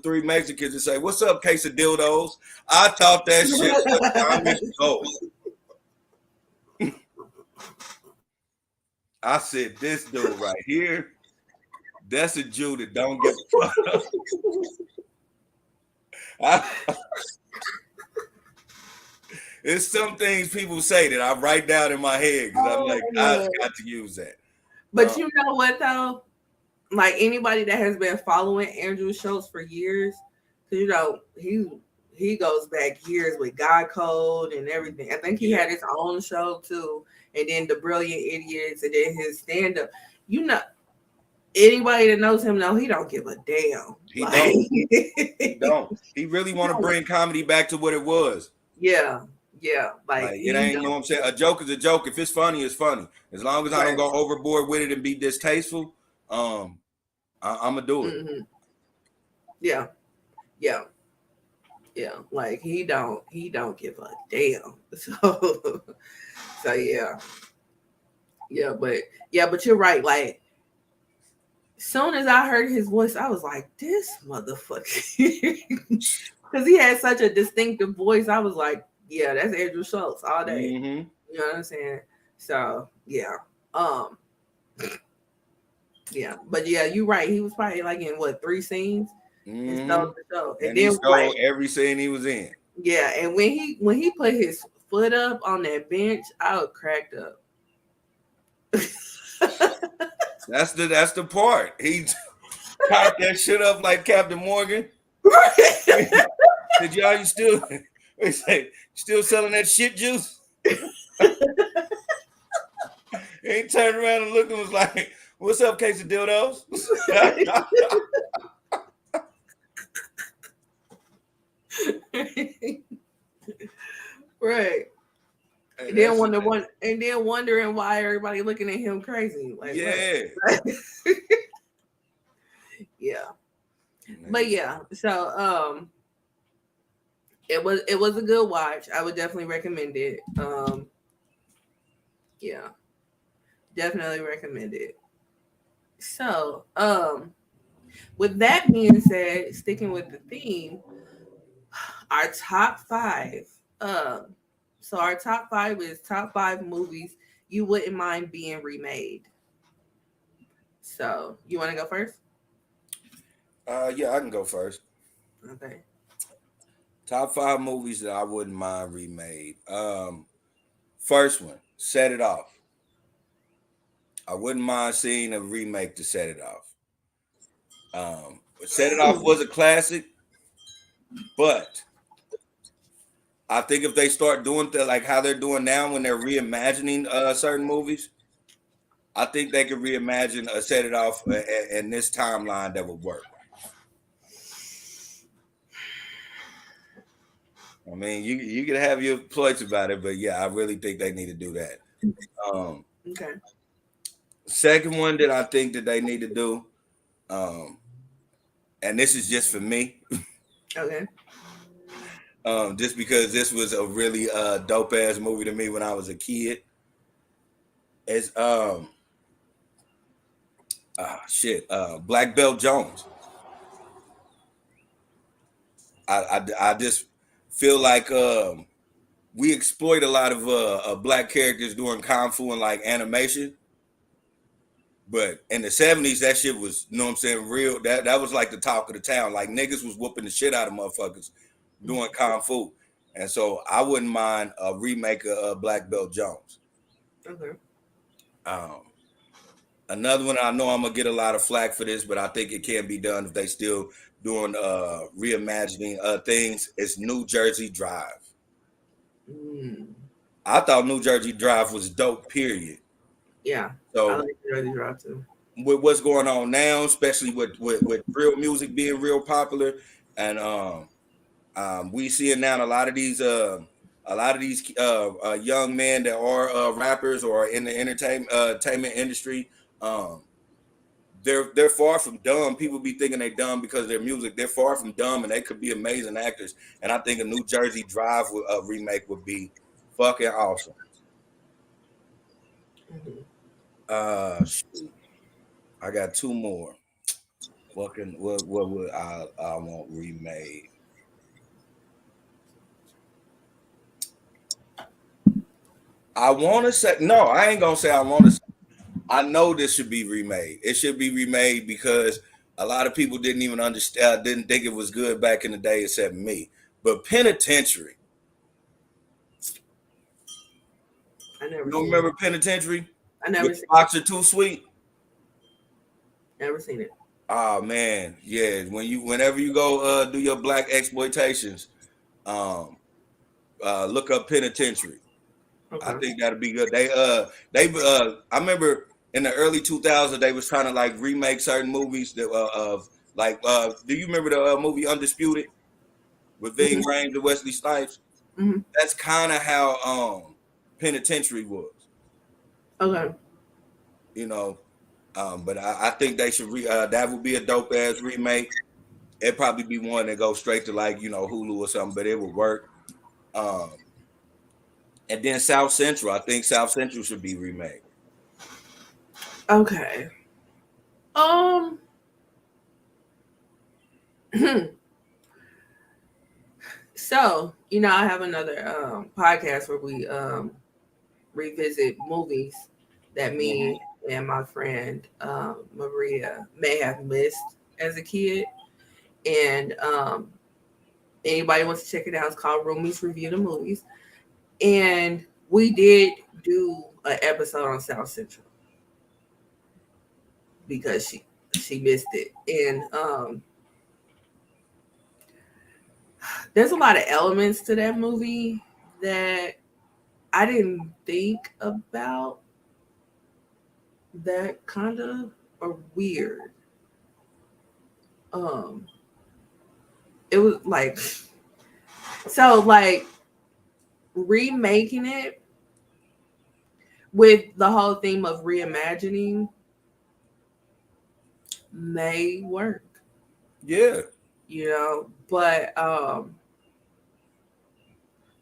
three Mexicans and say, "What's up, case of dildos?" I thought that shit was gold. I said, this dude right here, that's a Jew that don't give a fuck. There's some things people say that I write down in my head because I'm like, I've got to use that. But you know what though? Like anybody that has been following Andrew Schultz for years, because you know he goes back years with God Code and everything. I think he had his own show too, and then the Brilliant Idiots, and then his stand up. You know, anybody that knows him know he don't give a damn. He don't. He really want to bring comedy back to what it was. Yeah. Like it ain't, you know what I'm saying? A joke is a joke. If it's funny, it's funny. As long as I don't go overboard with it and be distasteful, I'm gonna do it. Mm-hmm. Yeah. Like he don't give a damn. So yeah. But you're right. Like, soon as I heard his voice, I was like, this motherfucker, because he had such a distinctive voice. I was like, yeah, that's Andrew Schultz all day. Mm-hmm. You know what I'm saying? So yeah. But yeah, you're right. He was probably like in 3 scenes and stole the show. And then he stole every scene he was in. Yeah, and when he put his foot up on that bench, I was cracked up. That's the part. He cocked that shit up like Captain Morgan. Did y'all still selling that shit juice? He turned around and looked and was like, "What's up, case of dildos?" Right. Hey, and then wondering why everybody looking at him crazy. Like, yeah. But yeah, so it was a good watch. I would definitely recommend it. Yeah. Definitely recommend it. So, with that being said, sticking with the theme, our top 5. So our top 5 is top 5 movies you wouldn't mind being remade. So you want to go first? Yeah, I can go first. Okay. Top 5 movies that I wouldn't mind remade. First one, Set It Off. I wouldn't mind seeing a remake to Set It Off. Set It Off was a classic, but I think if they start doing like how they're doing now when they're reimagining certain movies, I think they could reimagine a Set It Off in this timeline that would work. I mean, you can have your points about it, but yeah, I really think they need to do that. Okay. Second one that I think that they need to do, and this is just for me. Okay. Just because this was a really dope ass movie to me when I was a kid. It's Black Belt Jones. I just feel like we exploit a lot of black characters doing kung fu and like animation. But in the 70s, that shit was, you know what I'm saying, real. That was like the talk of the town. Like niggas was whooping the shit out of motherfuckers doing kung fu. And so I wouldn't mind a remake of Black Belt Jones. Okay. Another one, I know I'm gonna get a lot of flack for this, but I think it can be done if they still doing reimagining things. It's New Jersey Drive. I thought New Jersey Drive was dope, period. Yeah. So I like New Jersey Drive too. With what's going on now, especially with real music being real popular, and we seeing now a lot of these young men that are rappers or in the entertainment industry. They're far from dumb. People be thinking they dumb because of their music. They're far from dumb, and they could be amazing actors. And I think a New Jersey Drive remake would be fucking awesome. Shoot. I got two more. What would I want remade? I want to say no. I ain't gonna say I want to say. I know this should be remade. It should be remade because a lot of people didn't even understand, didn't think it was good back in the day, except me. But Penitentiary. I never. You don't remember Penitentiary? I never seen Boxer Too Sweet. Never seen it. Oh man, yeah. Whenever you go do your black exploitations, look up Penitentiary. Okay. I think that'd be good. I remember in the early 2000s they was trying to like remake certain movies that do you remember the movie Undisputed with Ving Rhames and Wesley Snipes? Mm-hmm. That's kind of how Penitentiary was. Okay. You know, but I think they should that would be a dope ass remake. It'd probably be one that goes straight to like, you know, Hulu or something, but it would work. And then South Central. I think South Central should be remade. Okay. So, you know, I have another podcast where we revisit movies that me and my friend Maria may have missed as a kid. And anybody wants to check it out, it's called Roomies Review the Movies. And we did do an episode on South Central because she missed it. And there's a lot of elements to that movie that I didn't think about that kind of are weird. It was like, so like remaking it with the whole theme of reimagining may work. Yeah. You know, but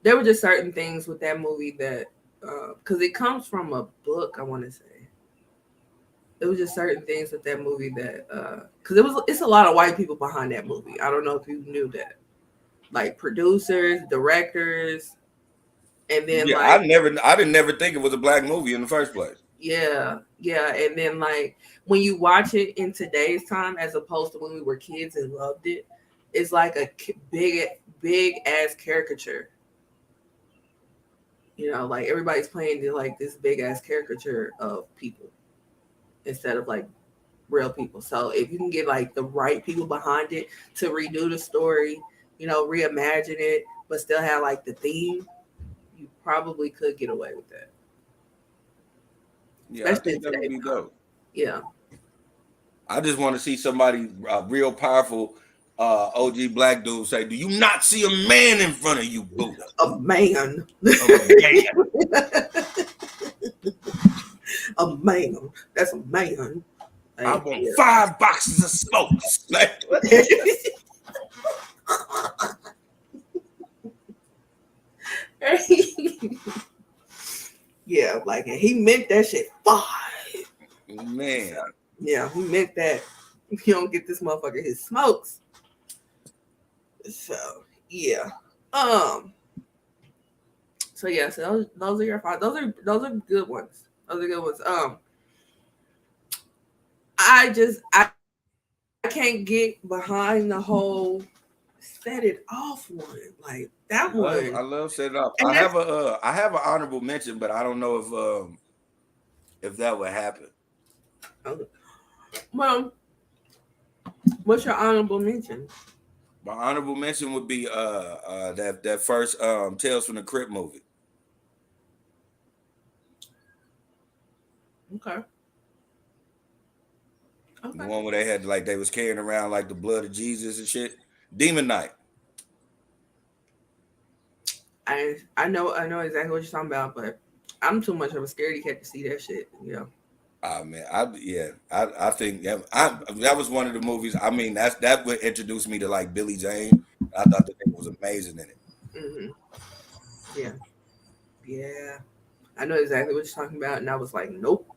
there were just certain things with that movie that because it comes from a book, I want to say. It was just certain things with that movie that because it's a lot of white people behind that movie. I don't know if you knew that. Like producers, directors, and then I didn't never think it was a black movie in the first place. Yeah. And then like when you watch it in today's time as opposed to when we were kids and loved it, it's like a big ass caricature. You know, like everybody's playing like this big ass caricature of people instead of like real people. So if you can get like the right people behind it to redo the story, you know, reimagine it, but still have like the theme, you probably could get away with that. Yeah, I think that would be dope. Yeah. I just want to see somebody real powerful OG black dude say, "Do you not see a man in front of you, Buddha?" A man. A man. That's a man. I want 5 boxes of smokes. Yeah, like, and he meant that shit fine. Man. So, yeah, he meant that. If you don't get this motherfucker his smokes. So yeah. So yeah, so those are your five. Those are good ones. Those are good ones. I can't get behind the whole set it off one. Like that one. I love set it off. And I have an honorable mention, but I don't know if that would happen. Well, what's your honorable mention? My honorable mention would be that first Tales from the Crypt movie. Okay. The one where they had like they was carrying around like the blood of Jesus and shit. Demon Knight. I know exactly what you're talking about, but I'm too much of a scaredy cat to see that shit. Yeah. Man, I think that was one of the movies. I mean, that would introduce me to like Billy Jane. I thought the thing was amazing in it. Mm-hmm. Yeah, yeah, I know exactly what you're talking about, and I was like, nope,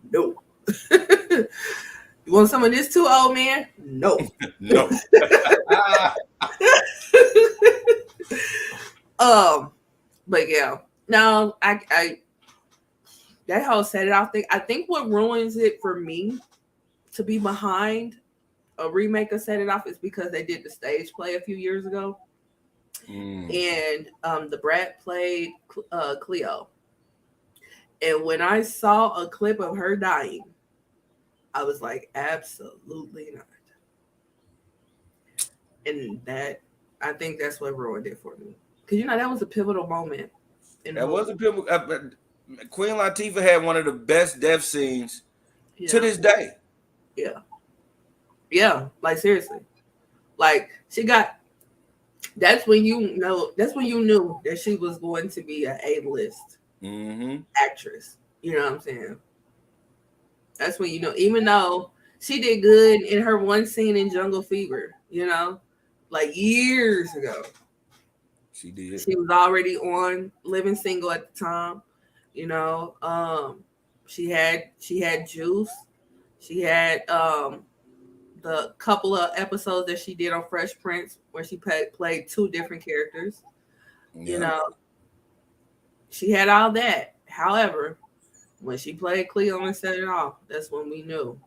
nope. You want some of this too, old man? No, No. But yeah, no, I that whole set it off thing. I think what ruins it for me to be behind a remake of Set It Off is because they did the stage play a few years ago, and the Brat played Cleo, and when I saw a clip of her dying, I was like, absolutely not. And that, I think that's what ruined it for me, because that was a pivotal moment. That was a pivotal. Queen Latifah had one of the best death scenes to this day. Yeah. Yeah, like seriously. Like she got that's when you knew that she was going to be an A-list actress. You know what I'm saying? That's when even though she did good in her one scene in Jungle Fever, like years ago. She did. She was already on Living Single at the time. She had Juice. She had the couple of episodes that she did on Fresh Prince where she played two different characters. Yeah. She had all that. However, when she played Cleo and Set It Off, that's when we knew,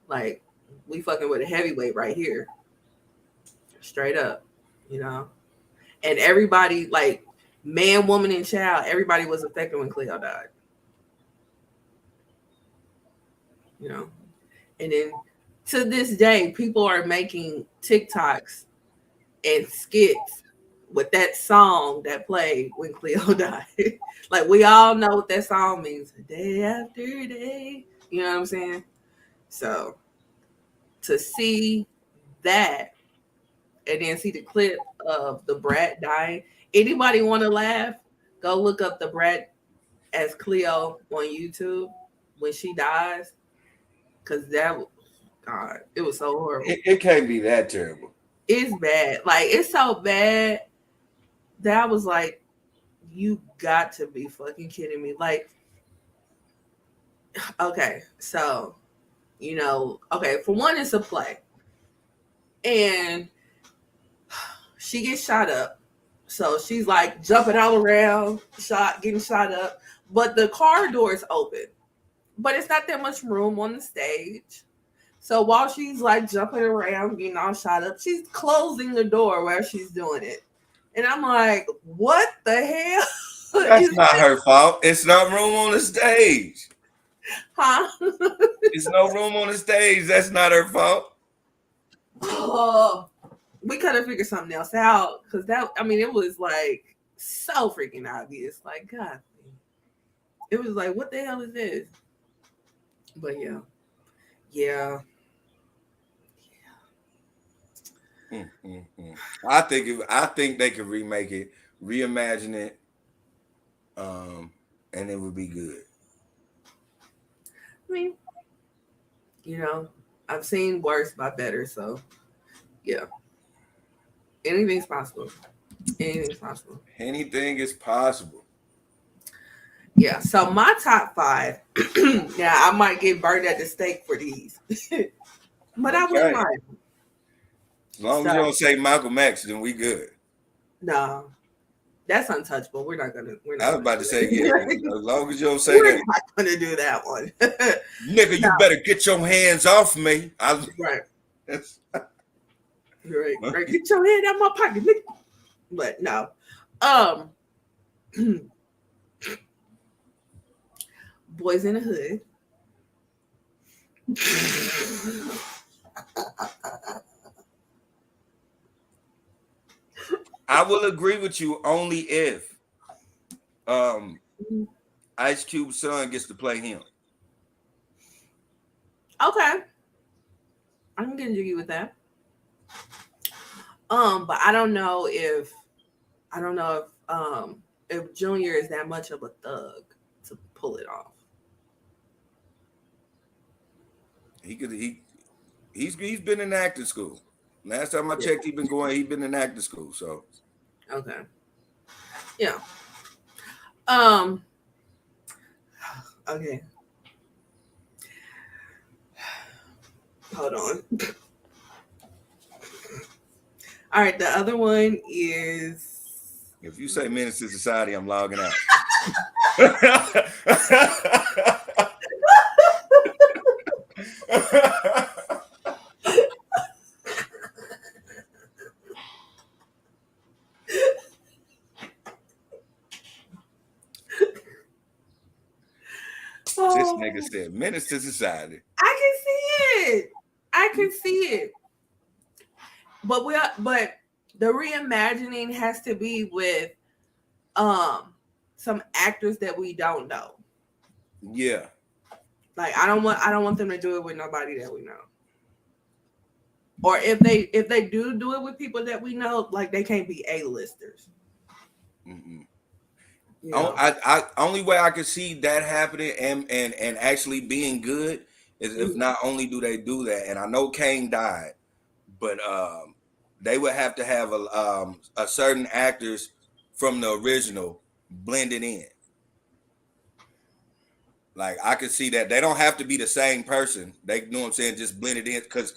like, we fucking with a heavyweight right here. Straight up, And everybody, like, man, woman, and child, everybody was affected when Cleo died. And then to this day, people are making TikToks and skits with that song that played when Cleo died. Like, we all know what that song means. Day after day. You know what I'm saying? So to see that and then see the clip of the Brat dying. Anybody want to laugh? Go look up the Brat as Cleo on YouTube when she dies. Because God, it was so horrible. It can't be that terrible. It's bad. Like, it's so bad that I was like, you got to be fucking kidding me. Like, okay, so, okay, for one, it's a play. And she gets shot up. So she's like jumping all around, getting shot up. But the car doors open. But it's not that much room on the stage. So while she's like jumping around, getting all shot up, she's closing the door while she's doing it. And I'm like, what the hell? That's not her fault. It's not room on the stage. Huh? It's no room on the stage. That's not her fault. Oh, we could have figured something else out. Because it was like so freaking obvious. Like, God. It was like, what the hell is this? But yeah. Yeah. I think they could remake it, reimagine it, and it would be good. I mean, I've seen worse by better, so yeah. Anything's possible. Anything's possible. Anything is possible. Yeah. So my top 5. Now I might get burned at the stake for these, but I wouldn't Okay. mind. As long as you So don't say Malcolm X, then we good. no, that's untouchable. We're not gonna. We're I not was gonna about do to say, yeah, that. as long as you don't say We're that. not gonna do that one. Nigga, No, you better get your hands off me. right, That's, right, right. Get your head out my pocket, nigga. But no, um, Boys in the Hood. I will agree with you only if Ice Cube's son gets to play him. Okay, I'm gonna jiggy with that. But I don't know if Junior is that much of a thug to pull it off. He could he's been in acting school. Last time I Yeah. checked, he's been in acting school. So Okay. Yeah. Um. Okay. Hold on. All right. The other one is. if you say Menace to Society, I'm logging out. This nigga Oh, said Menace to Society. I can see it. I can see it. But the reimagining has to be with some actors that we don't know. Yeah. Like I don't want them to do it with nobody that we know. Or if they do it with people that we know, like they can't be A-listers. Mm-mm. You know. I only way I could see that happening and actually being good is if not only do they do that, and I know Kane died, but they would have to have a certain actors from the original blended in. Like I could see that they don't have to be the same person. They know what I'm saying, just blend it in because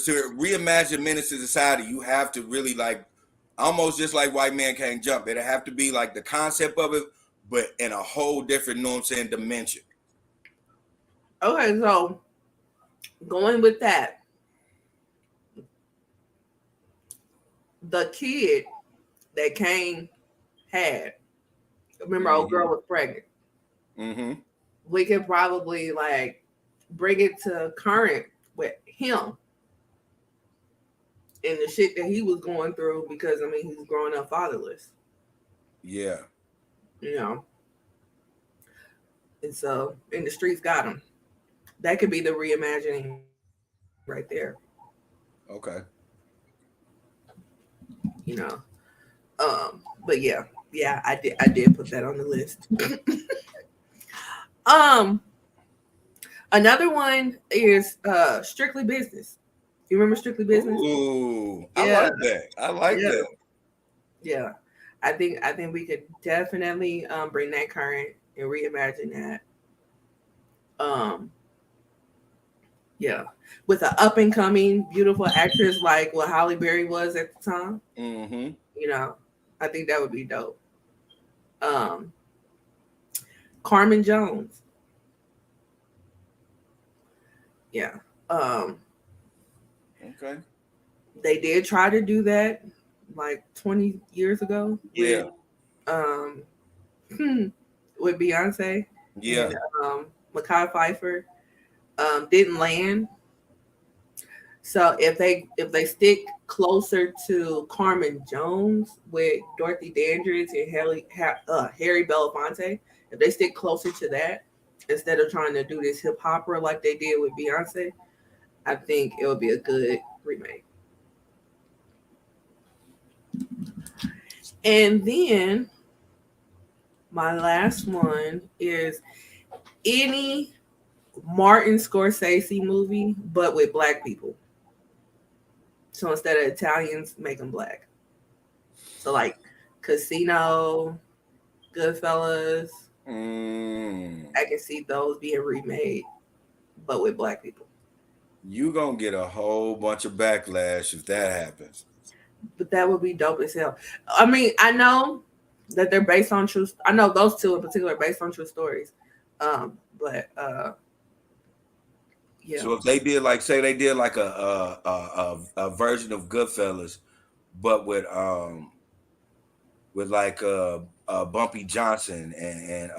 to reimagine Menace to Society, you have to really like almost just like White Man Can't Jump. It'd have to be like the concept of it, but in a whole different, know what I'm saying, dimension. Okay, so going with that, the kid that Kane had, remember, old girl was pregnant. Mm-hmm. We could probably like bring it to current with him and the shit that he was going through because I mean he's growing up fatherless, Yeah. you know. And so and the streets got him. That could be the reimagining right there, Okay. you know. But yeah, I did put that on the list. um Another one is Strictly Business. You remember Strictly Business? Ooh, I Yeah, like that. I like yeah, that. yeah. I think we could definitely bring that current and reimagine that. Um, yeah, with an up and coming beautiful actress like what Halle Berry was at the time. Mm-hmm. You know, I think that would be dope. Um, Carmen Jones. Yeah. Um, Okay. they did try to do that like 20 years ago with Yeah. um with Beyonce Yeah. and Mekhi Phifer. Didn't land. So if they stick closer to Carmen Jones with Dorothy Dandridge and Harry Belafonte, if they stick closer to that instead of trying to do this hip hopper like they did with Beyonce, I think it would be a good remake. And then my last one is any Martin Scorsese movie, but with black people. So instead of Italians, make them black. So like Casino, Goodfellas, I can see those being remade, but with black people. You gonna get a whole bunch of backlash if that happens. But that would be dope as hell. I mean, I know that they're based on true. I know those two in particular are based on true stories. But yeah. So if they did like, say they did like a version of Goodfellas, but with like Bumpy Johnson and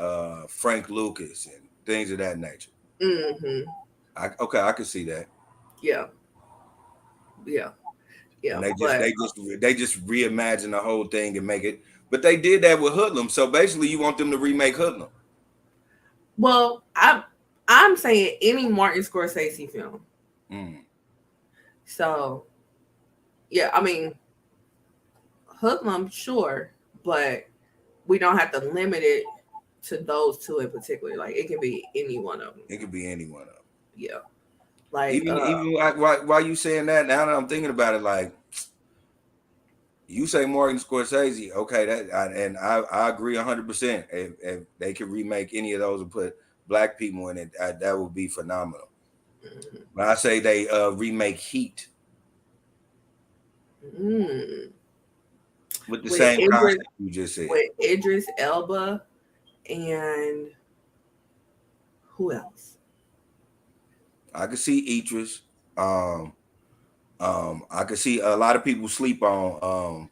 Frank Lucas and things of that nature. Mm-hmm. I can see that. Yeah. And they just reimagine the whole thing and make it. But they did that with Hoodlum. So basically, you want them to remake Hoodlum. Well, I'm saying any Martin Scorsese film. So, yeah, I mean, Hoodlum, sure, but we don't have to limit it to those two in particular. Like, it can be any one of them. It could be any one of them. Yeah. Like even while you saying that, now that I'm thinking about it, like you say Martin Scorsese, okay, I agree 100%. If they could remake any of those and put black people in it, that would be phenomenal. Mm-hmm. But I say they remake Heat with the same concept you just said. With Idris Elba and who else? I could see Idris. I could see a lot of people sleep on,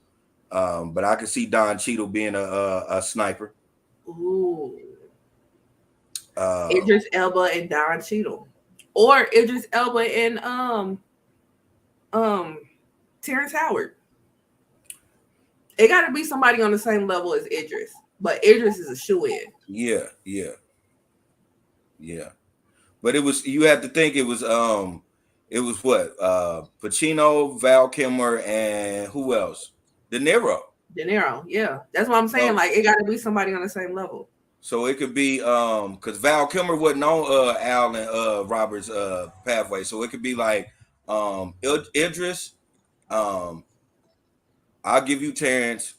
but I could see Don Cheadle being a sniper. Ooh. Idris Elba and Don Cheadle, or Idris Elba and Terrence Howard. It got to be somebody on the same level as Idris, but Idris is a shoe-in. Yeah. But you have to think it was what Pacino, Val Kilmer, and who else? DeNiro, yeah, that's what I'm saying. Like it got to be somebody on the same level. So it could be because Val Kilmer wasn't on Al and Robert's pathway, so it could be like Idris. I'll give you Terrence,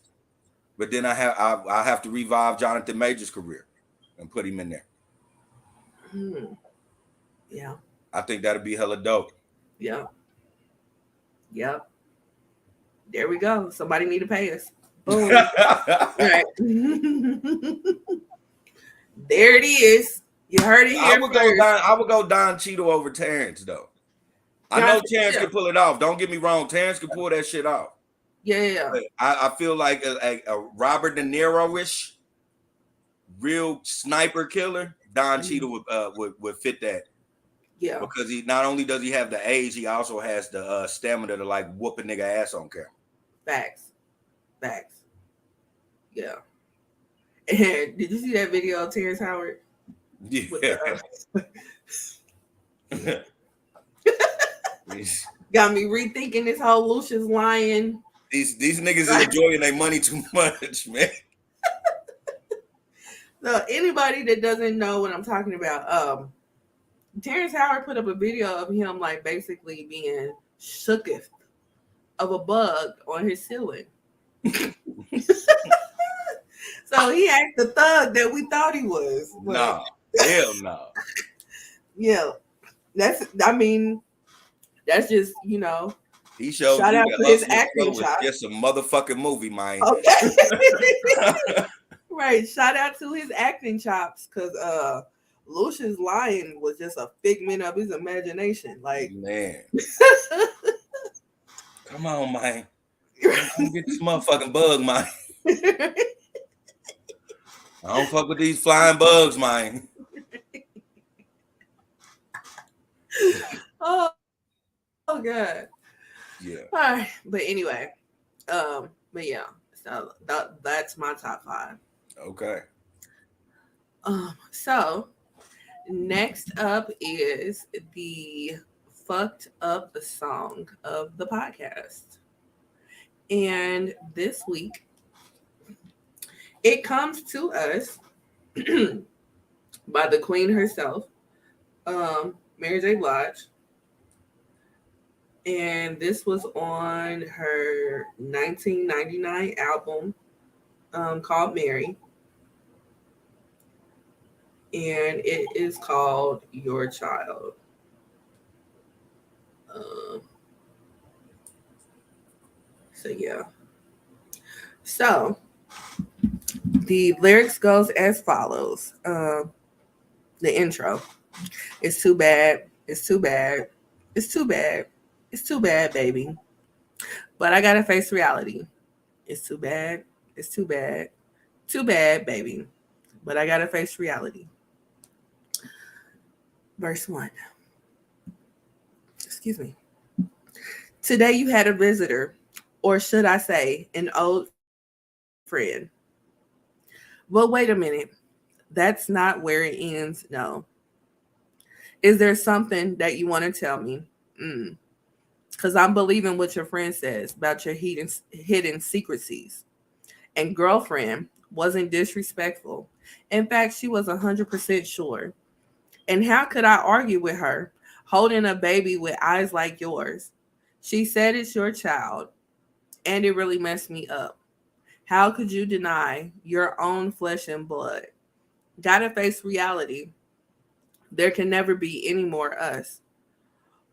but then I have to revive Jonathan Major's career and put him in there. Yeah. I think that'd be hella dope. Yeah. Yep. There we go. Somebody need to pay us. Boom. Right. There it is. You heard it here. I would go Don Cheadle over Terrence though. I know Terrence can pull it off. Don't get me wrong. Terrence can pull that shit off. Yeah. But I feel like a Robert De Niro-ish real sniper killer. Don Cheadle would fit that. Yeah. Because he not only does he have the age, he also has the stamina to like whoop a nigga ass on camera. Facts. Yeah. And did you see that video of Terrence Howard? Yeah. Got me rethinking this whole Lucius Lyon. These niggas are enjoying their money too much, man. So anybody that doesn't know what I'm talking about, Terrence Howard put up a video of him like basically being shooketh of a bug on his ceiling. So he ain't the thug that we thought he was. No, hell no. Yeah, that's just, he showed shout out to his acting chops. Just a motherfucking movie, man. Okay. Right. Shout out to his acting chops, because Lucius Lyon was just a figment of his imagination. Like, man. Come on, man. Get this motherfucking bug, man. I don't fuck with these flying bugs, man. Oh God. Yeah. All right. But anyway, but yeah, so that's my top 5. Okay. So next up is the fucked up song of the podcast. And this week it comes to us by the queen herself, Mary J. Blige. And this was on her 1999 album called Mary. and it is called Your Child. Uh, so yeah. So the lyrics goes as follows. The intro. It's too bad. It's too bad. It's too bad. It's too bad, baby. But I gotta face reality. It's too bad. It's too bad. Too bad, baby. But I gotta face reality. Verse 1. Excuse me. Today you had a visitor, or should I say, an old friend. Well, wait a minute. That's not where it ends, no. Is there something that you want to tell me? Mm. Because I'm believing what your friend says about your hidden secrecies. And girlfriend wasn't disrespectful. In fact, she was 100% sure. And how could I argue with her holding a baby with eyes like yours? She said it's your child, and it really messed me up. How could you deny your own flesh and blood? Gotta face reality. There can never be any more us.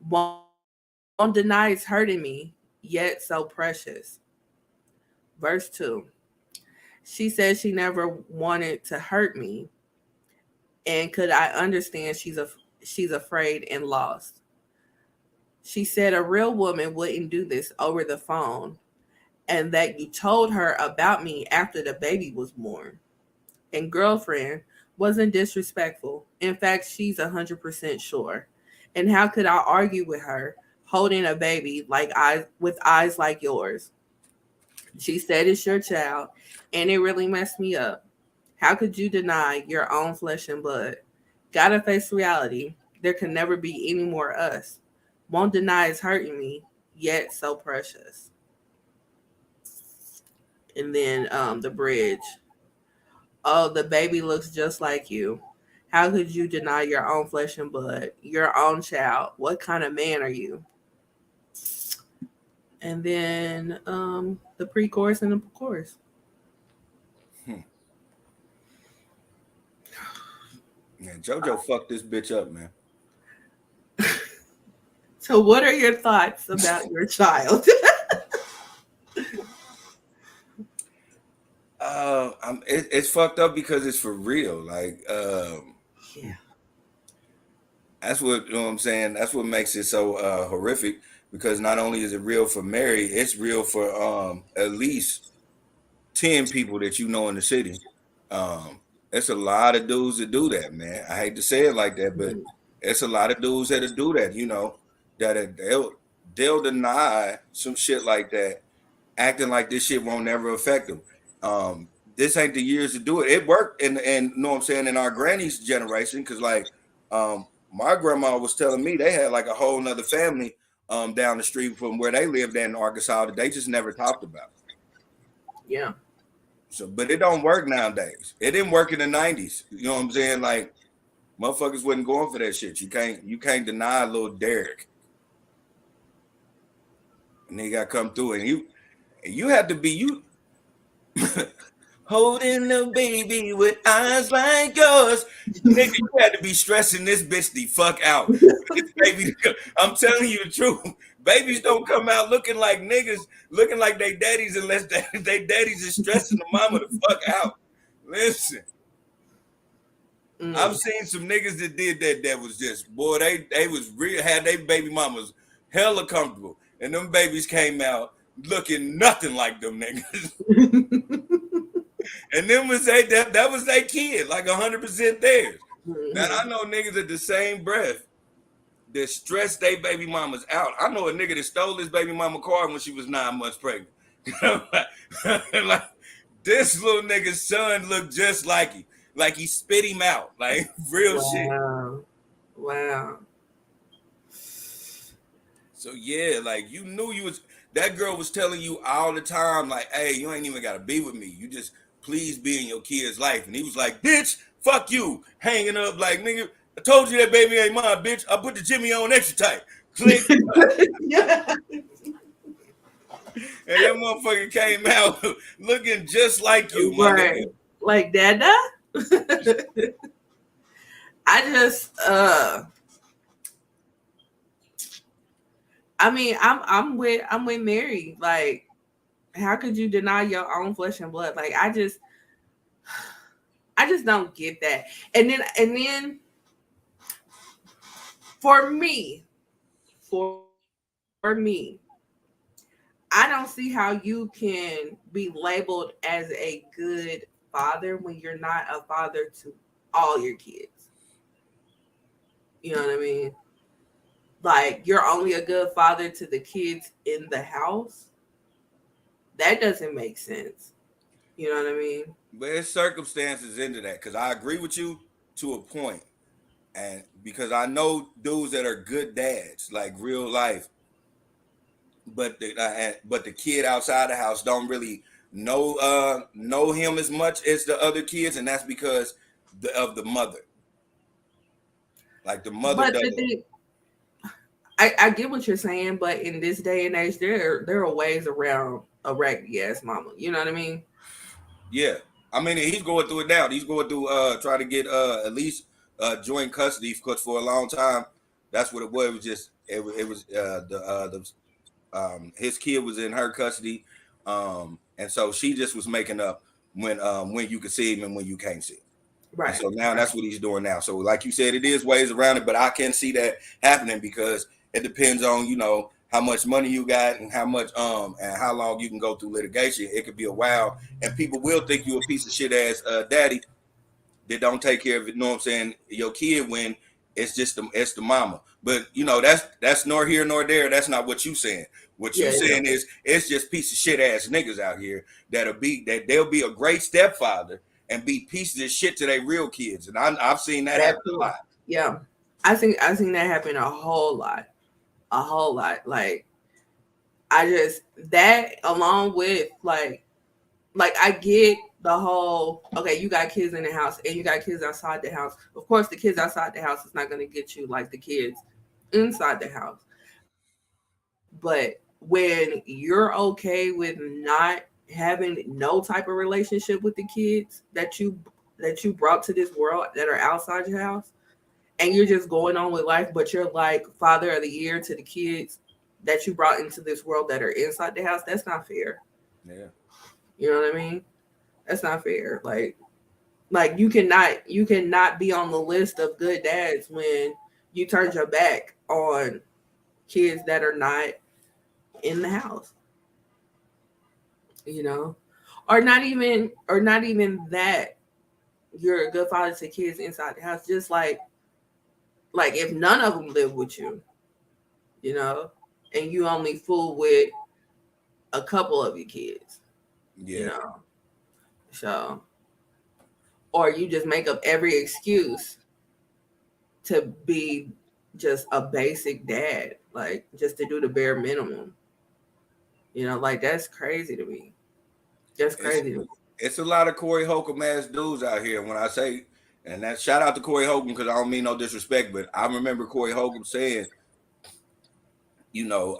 Won't deny it's hurting me, yet so precious. Verse 2. She said she never wanted to hurt me, and could I understand she's afraid and lost. She said a real woman wouldn't do this over the phone, and that you told her about me after the baby was born. And girlfriend wasn't disrespectful. In fact, she's 100% sure. And how could I argue with her holding a baby like eyes with eyes like yours? She said it's your child, and it really messed me up. How could you deny your own flesh and blood? Gotta face reality. There can never be any more us. Won't deny it's hurting me, yet so precious. And then the bridge. Oh, the baby looks just like you. How could you deny your own flesh and blood, your own child? What kind of man are you? And then the pre-chorus and the chorus. Hmm. Man, JoJo fucked this bitch up, man. So, what are your thoughts about your child? It's fucked up because it's for real. Like, Yeah. that's what, you know what I'm saying. That's what makes it so horrific. Because not only is it real for Mary, it's real for at least 10 people that you know in the city. Um, it's a lot of dudes that do that, man. I hate to say it like that, but it's a lot of dudes that'll do that. You know, they'll deny some shit like that, acting like this shit won't never affect them. This ain't the years to do it. It worked, and you know what I'm saying, in our granny's generation, because like my grandma was telling me they had like a whole nother family down the street from where they lived in Arkansas that they just never talked about. Yeah. So, but it don't work nowadays. It didn't work in the '90s. You know what I'm saying? Like motherfuckers wasn't going for that shit. You can't deny little Derrick, and he got to come through, and you have to be you. Holding a baby with eyes like yours. Nigga, you had to be stressing this bitch the fuck out. This baby, I'm telling you the truth. Babies don't come out looking like niggas, looking like they daddies unless they daddies is stressing the mama the fuck out. Listen, I've seen some niggas that did that was just, boy, they was real, had they baby mamas hella comfortable. And them babies came out looking nothing like them niggas. And then was that was their kid, like 100% theirs. Now I know niggas at the same breath that stress their baby mamas out. I know a nigga that stole his baby mama car when she was 9 months pregnant. Like this little nigga's son looked just like him. Like he spit him out. Like real shit. Wow. So yeah, like you knew you was that girl was telling you all the time, like, hey, you ain't even gotta be with me. You just please be in your kid's life. And he was like, bitch, fuck you. Hanging up like, nigga, I told you that baby ain't mine, bitch. I put the Jimmy on extra tight. Click. Yeah. And that motherfucker came out looking just like you, my Right. nigga. Like Dada? I just I mean, I'm with Mary. Like, how could you deny your own flesh and blood? Like, I just don't get that. And then for me, for me, I don't see how you can be labeled as a good father when you're not a father to all your kids. You know what I mean? Like, you're only a good father to the kids in the house. That doesn't make sense. You know what I mean? But there's circumstances into that because I agree with you to a point, and because I know dudes that are good dads, like real life, but the kid outside the house don't really know him as much as the other kids, and that's because of the mother. Like the mother But the doesn't. thing, I get what you're saying, but in this day and age, there are ways around a raggedy ass mama. You know what I mean? Yeah, I mean he's going through it now. He's going through try to get at least joint custody because for a long time that's what it was. It was just it was the his kid was in her custody, and so she just was making up when you could see him and when you can't see him. And Right, so now right. that's what he's doing now. So like you said, it is ways around it, but I can see that happening because it depends on how much money you got and how much and how long you can go through litigation. It could be a while, and people will think you a piece of shit ass daddy that don't take care of it. You know what I'm saying? Your kid when it's the mama. But that's nor here nor there. That's not what you saying. What you Yeah, yeah. saying is it's just piece of shit ass niggas out here that they'll be a great stepfather and be pieces of shit to their real kids. And I've seen that That happen a too. lot. Yeah. I seen that happen a whole lot. A whole lot. Like, I just that along with like I get the whole, okay, you got kids in the house and you got kids outside the house. Of course, the kids outside the house is not going to get you like the kids inside the house. But when you're okay with not having no type of relationship with the kids that you brought to this world that are outside your house, and you're just going on with life, but you're like father of the year to the kids that you brought into this world that are inside the house, that's not fair. Yeah. You know what I mean? That's not fair. Like you cannot be on the list of good dads when you turn your back on kids that are not in the house, you know? Or not even that you're a good father to kids inside the house. Just like if none of them live with you, you know, and you only fool with a couple of your kids, you Yeah. know. So, or you just make up every excuse to be just a basic dad, like just to do the bare minimum. Like that's crazy to me. That's It's crazy to me. it's a lot of Corey Holcomb ass dudes out here. When I say, and that shout out to Corey Holcomb because I don't mean no disrespect, but I remember Corey Holcomb saying, you know,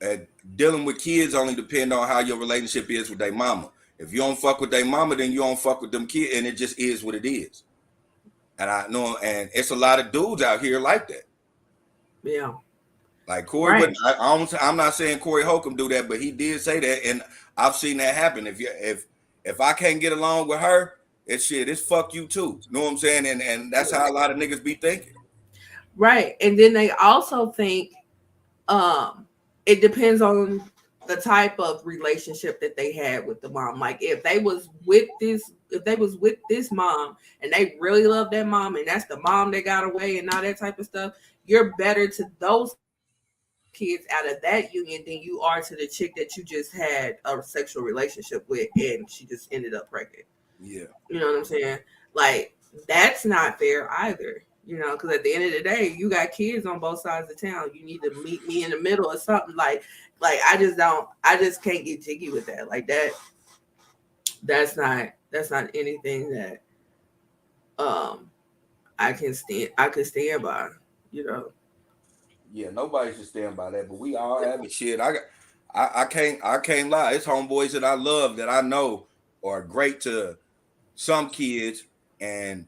uh, dealing with kids only depend on how your relationship is with their mama. If you don't fuck with their mama, then you don't fuck with them kids, and it just is what it is. And I know, and it's a lot of dudes out here like that. Yeah. Like Corey, Right. but I'm not saying Corey Holcomb do that, but he did say that, and I've seen that happen. If I can't get along with her, it's fuck you too. You know what I'm saying? And that's how a lot of niggas be thinking. Right. And then they also think um it depends on the type of relationship that they had with the mom. Like if they was with this mom and they really love that mom and that's the mom that got away and all that type of stuff, you're better to those kids out of that union than you are to the chick that you just had a sexual relationship with and she just ended up pregnant. You know Yeah, what I'm saying? Like, that's not fair either. Because at the end of the day, you got kids on both sides of town. You need to meet me in the middle or something. Like I just can't get jiggy with that. Like that. That's not anything that um I could stand by. You know. yeah. Nobody should stand by that, but we all have it. Shit, I can't lie. It's homeboys that I love that I know are great to some kids, and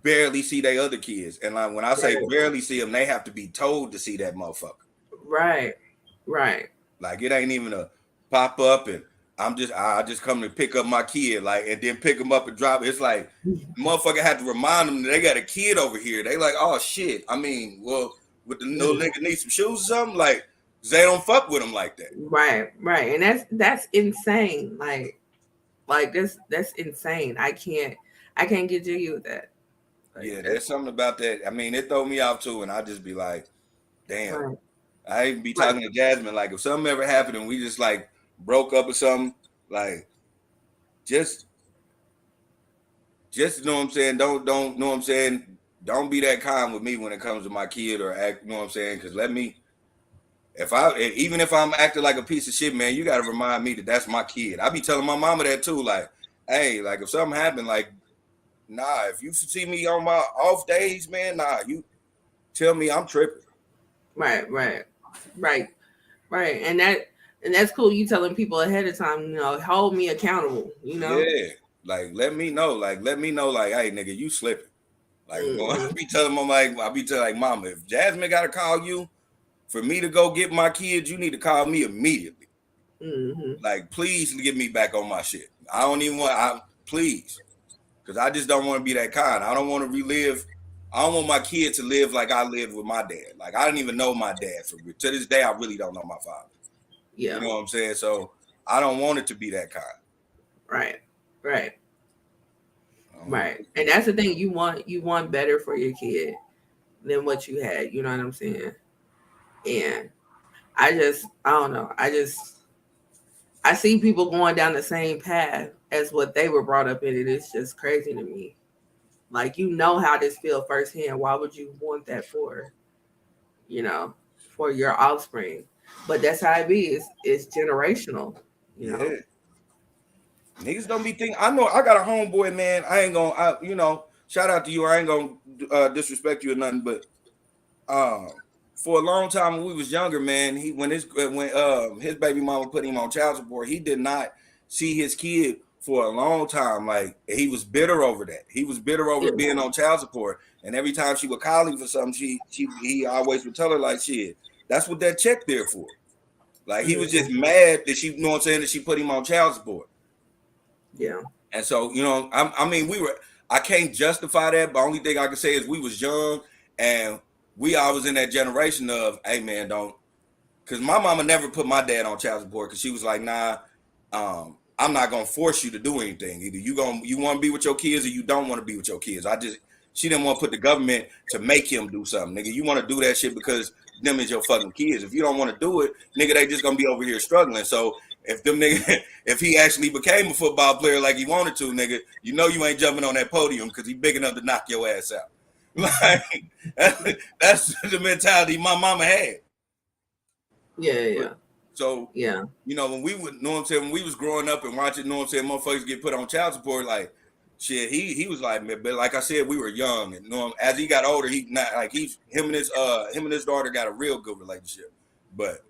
barely see their other kids. And like when I say Right. barely see them, they have to be told to see that motherfucker. Right. Right. Like it ain't even a pop up and I just come to pick up my kid, like, and then pick them up and drop. It's like motherfucker had to remind them that they got a kid over here. They like, oh shit. I mean, well, with the little nigga need some shoes or something, like they don't fuck with them like that. Right. Right. And that's insane. Like that's insane. I can't get jiggy with that. Like, Yeah, there's something about that. I mean, it throw me off too, and I just be like, damn. right. I even be talking to Jasmine, like if something ever happened and we just like broke up or something, like just you know what I'm saying, don't know what I'm saying, don't be that kind with me when it comes to my kid or act, you know what I'm saying, because even if I'm acting like a piece of shit, man, you got to remind me that that's my kid. I be telling my mama that too, like, hey, like if something happened, like, nah, if you see me on my off days, man, nah, you tell me I'm tripping. Right. And that's cool. You telling people ahead of time, hold me accountable, Yeah, like let me know, like, hey, nigga, you slipping. Like, I be telling them, like, mama, if Jasmine got to call you for me to go get my kids, you need to call me immediately. Like, please get me back on my shit. I don't even want, please, because I just don't want to be that kind. I don't want to relive. I don't want my kid to live like I lived with my dad. Like, I didn't even know my dad for real. To this day, I really don't know my father. Yeah. You know what I'm saying? So I don't want it to be that kind. Right. And that's the thing, you want better for your kid than what you had, you know what I'm saying? And I don't know. I see people going down the same path as what they were brought up in, and it's just crazy to me. Like, how this feel firsthand. Why would you want that for your offspring? But that's how it be. It's generational, Yeah. Niggas don't be thinking. I know I got a homeboy, man. I ain't gonna, shout out to you. I ain't gonna disrespect you or nothing, but for a long time when we was younger, man, when his baby mama put him on child support, he did not see his kid for a long time. Like, he was bitter over that. He was bitter over being on child support, and every time she would call him for something, he always would tell her like, shit, that's what that check there for. Like, he was just mad that she, you know what I'm saying, that she put him on child support. Yeah. And so, I can't justify that, but the only thing I can say is we was young and we always in that generation of, hey man, because my mama never put my dad on child support because she was like, nah, I'm not gonna force you to do anything. Either you want to be with your kids or you don't want to be with your kids. She didn't want to put the government to make him do something, nigga. You want to do that shit because them is your fucking kids. If you don't want to do it, nigga, they just gonna be over here struggling. So if he actually became a football player like he wanted to, nigga, you ain't jumping on that podium because he big enough to knock your ass out. Like, that's the mentality my mama had. Yeah. So, when we would, know what I'm saying, when we was growing up and watching, know what I'm saying, motherfuckers get put on child support, like, shit, he was like, but like I said, we were young, and as he got older, him and his daughter got a real good relationship. But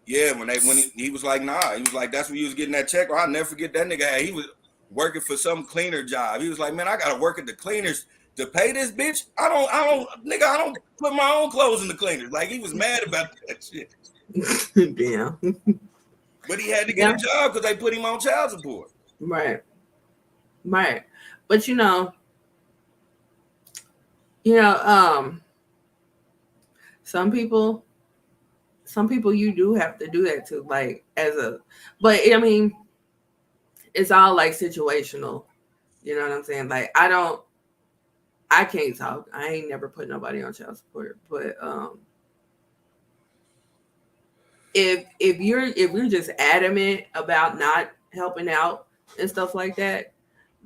yeah, when he was like, nah, he was like, that's when he was getting that check. I'll never forget that nigga. He was working for some cleaner job. He was like, man, I gotta work at the cleaners to pay this bitch. I don't put my own clothes in the cleaners. Like, he was mad about that shit. Damn. But he had to get a job because they put him on child support. Right. But some people you do have to do that to, like, but I mean, it's all like situational. You know what I'm saying? Like, I can't talk. I ain't never put nobody on child support, but if you're just adamant about not helping out and stuff like that,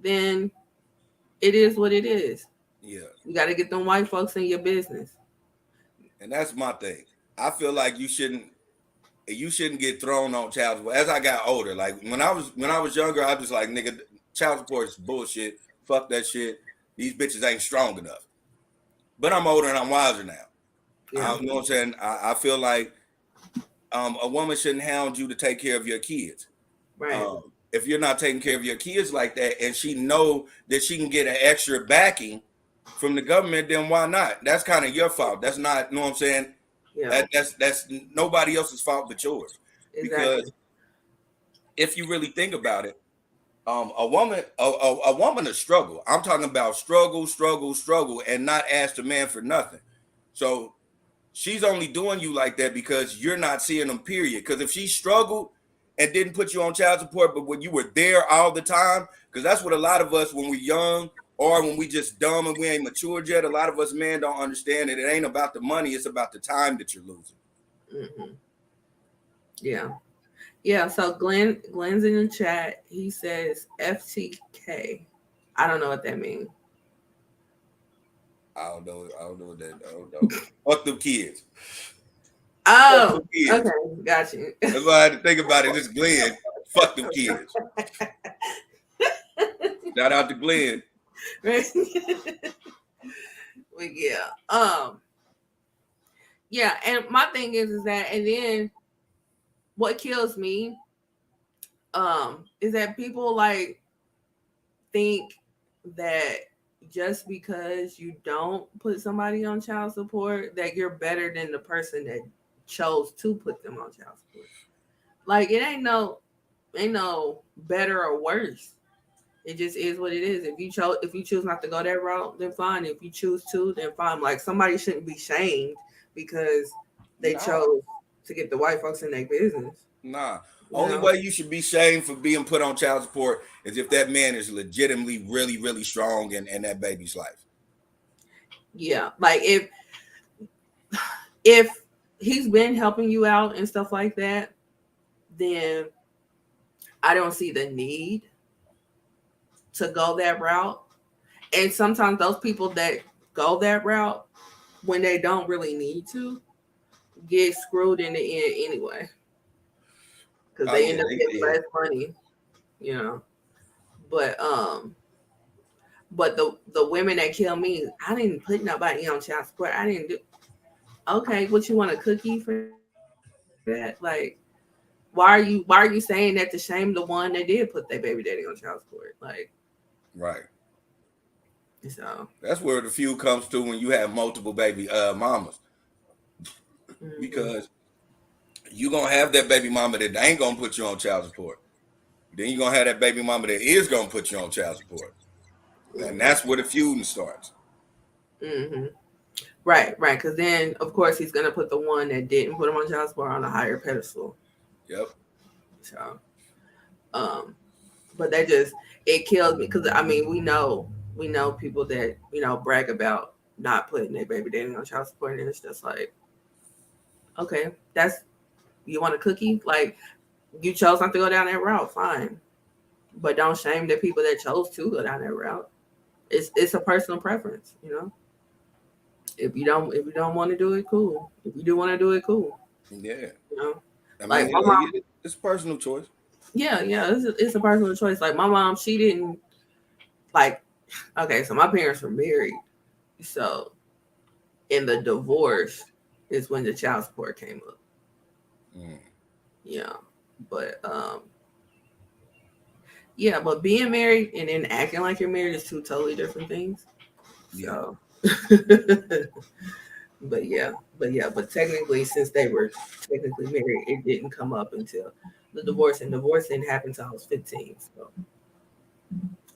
then it is what it is. Yeah. You got to get them white folks in your business. And that's my thing. I feel like you shouldn't get thrown on child support. As I got older, like when I was younger, I was like, nigga, child support is bullshit. Fuck that shit. These bitches ain't strong enough. But I'm older and I'm wiser now. Yeah. You know what I'm saying? I feel like a woman shouldn't hound you to take care of your kids. Right. If you're not taking care of your kids like that, and she know that she can get an extra backing from the government, then why not? That's kind of your fault. That's not, you know what I'm saying? Yeah, That's nobody else's fault but yours. exactly. Because if you really think about it, a woman a struggle. I'm talking about struggle, and not ask the man for nothing. So she's only doing you like that because you're not seeing them, period. Because if she struggled and didn't put you on child support, but when you were there all the time, because that's what a lot of us, when we're young or when we just dumb and we ain't matured yet, a lot of us men don't understand that it ain't about the money, it's about the time that you're losing. Mm-hmm. Yeah. Yeah, so Glenn's in the chat. He says FTK. I don't know what that means. I don't know what that. I don't know. Fuck them kids. Oh, kids. Okay, got you. That's why I had to think about it. This Glenn. Fuck them kids. Shout out to Glenn. Right? But yeah, and my thing is that, and then what kills me, is that people like think that just because you don't put somebody on child support that you're better than the person that chose to put them on child support. Like it ain't no better or worse. It just is what it is. If you choose not to go that route, then fine. If you choose to, then fine. Like somebody shouldn't be shamed because they chose to get the white folks in their business. Nah. Only way you should be shamed for being put on child support is if that man is legitimately really, really strong in that baby's life. Yeah. Like if he's been helping you out and stuff like that, then I don't see the need to go that route. And sometimes those people that go that route, when they don't really need to, get screwed in the end anyway. Because they end up getting less money, you know. But the women that kill me, I didn't put nobody on child support. I didn't do. Okay, what you want a cookie for that? Like, why are you saying that to shame the one that did put their baby daddy on child support? Like, right. So that's where the feud comes to when you have multiple baby mamas, because you gonna have that baby mama that ain't gonna put you on child support. Then you're gonna have that baby mama that is gonna put you on child support. And that's where the feuding starts. Mm-hmm. Right. Because then, of course, he's gonna put the one that didn't put him on child support on a higher pedestal. Yep. So, but that just it kills me because I mean we know people that brag about not putting their baby daddy on child support, and it's just like, okay, that's you want a cookie? Like you chose not to go down that route, fine, but don't shame the people that chose to go down that route. It's a personal preference, If you don't want to do it, cool. If you do want to do it, cool. Yeah. I like mean, my mom, it's a personal choice. Yeah, it's a personal choice. Like my mom, she didn't like. Okay, so my parents were married, so in the divorce is when the child support came up. Yeah, but yeah, but being married and then acting like you're married is two totally different things. So, but technically, since they were technically married, it didn't come up until the divorce, and divorce didn't happen until I was 15.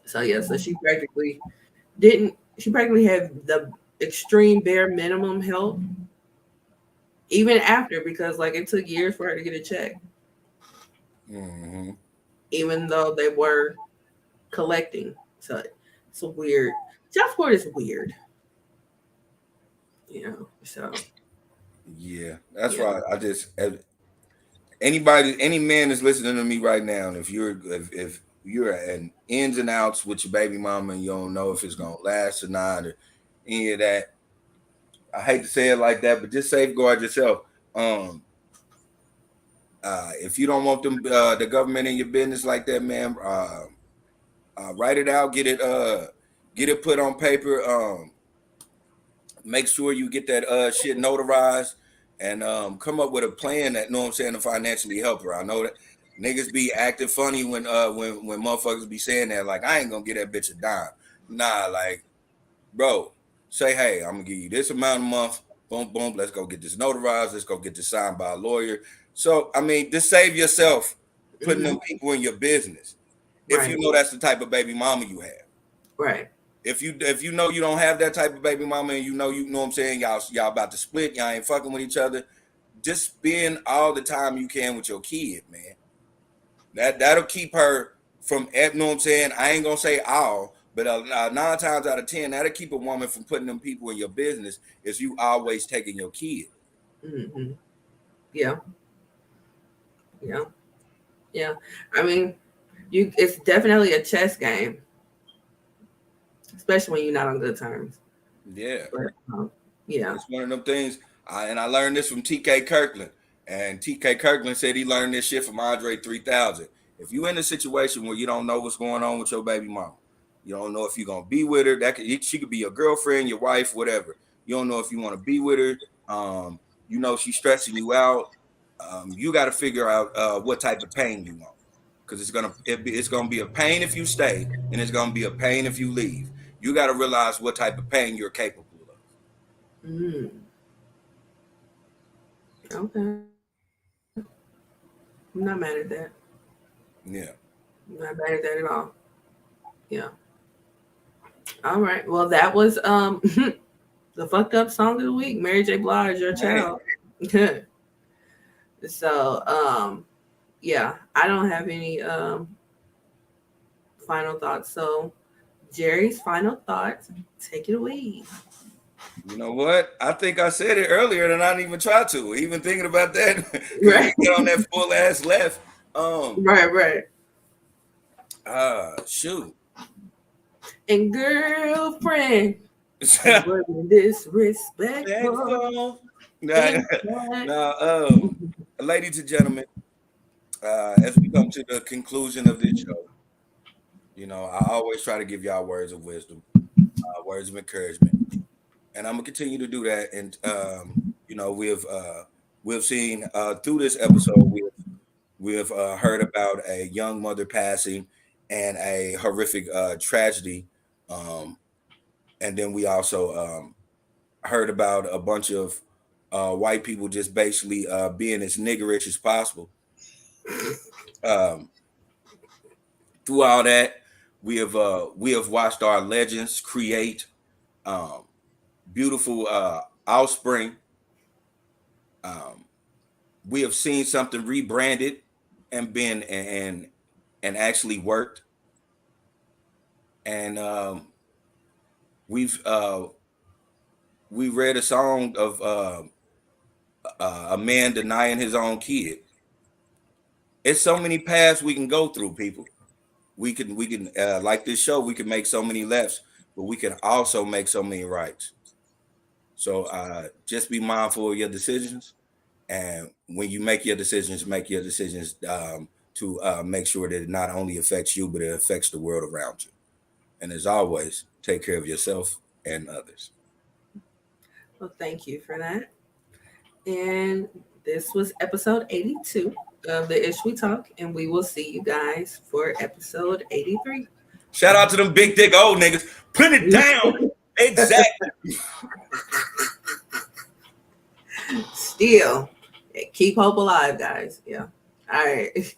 So yeah, so she practically had the extreme bare minimum help even after, because like it took years for her to get a check. Even though they were collecting. So it's a weird. Child support is weird. So. Yeah, that's why I just any man that's listening to me right now, and if you're in ins and outs with your baby mama and you don't know if it's gonna last or not or any of that, I hate to say it like that, but just safeguard yourself. If you don't want them the government in your business like that, man, write it out, get it put on paper. Make sure you get that shit notarized and come up with a plan that, know what I'm saying, to financially help her. I know that niggas be acting funny when motherfuckers be saying that, like, I ain't gonna get that bitch a dime. Nah, like, bro, Say, hey, I'm gonna give you this amount a month. Boom, boom. Let's go get this notarized. Let's go get this signed by a lawyer. So, I mean, just save yourself putting them people in your business. If you Right. know that's the type of baby mama you have. Right. If you know you don't have that type of baby mama, and you know what I'm saying, y'all about to split, y'all ain't fucking with each other, just spend all the time you can with your kid, man. That'll keep her from, you know what I'm saying? I ain't gonna say all, but 9 times out of 10, that'll keep a woman from putting them people in your business. Is you always taking your kid. Mm-hmm. Yeah. Yeah. Yeah. I mean, it's definitely a chess game, especially when you're not on good terms. Yeah. But, yeah. It's one of them things. And I learned this from TK Kirkland. And TK Kirkland said he learned this shit from Andre 3000. If you in a situation where you don't know what's going on with your baby mama, you don't know if you're gonna be with her. She could be your girlfriend, your wife, whatever. You don't know if you want to be with her. You know she's stressing you out. You got to figure out what type of pain you want, because it's gonna be a pain if you stay, and it's gonna be a pain if you leave. You got to realize what type of pain you're capable of. Mm. Okay. I'm not mad at that. Yeah. I'm not mad at that at all. Yeah. All right. Well, that was the fucked up song of the week. Mary J. Blige, Your Child. So yeah, I don't have any final thoughts. So Jerry's final thoughts. Take it away. You know what? I think I said it earlier, and I didn't even try to. Even thinking about that, because Right. we get on that full ass left. Right. Shoot. And girlfriend, wasn't disrespectful. Now, ladies and gentlemen, as we come to the conclusion of this show, you know, I always try to give y'all words of wisdom, words of encouragement, and I'm gonna continue to do that. And you know, we've seen through this episode, we've heard about a young mother passing and a horrific tragedy, and then we also heard about a bunch of white people just basically being as niggerish as possible. Um, Through all that, we have watched our legends create um, beautiful offspring. Um, we have seen something rebranded and been and actually worked. And we've we read a song of a man denying his own kid. It's so many paths we can go through, people. We can like this show. We can make so many lefts, but we can also make so many rights. So just be mindful of your decisions, and when you make your decisions to make sure that it not only affects you, but it affects the world around you. And as always, take care of yourself and others. Well, thank you for that. And this was episode 82 of the Ish We Talk, and we will see you guys for episode 83. Shout out to them big dick old niggas. Put it down. Exactly. Still, keep hope alive, guys. Yeah. All right.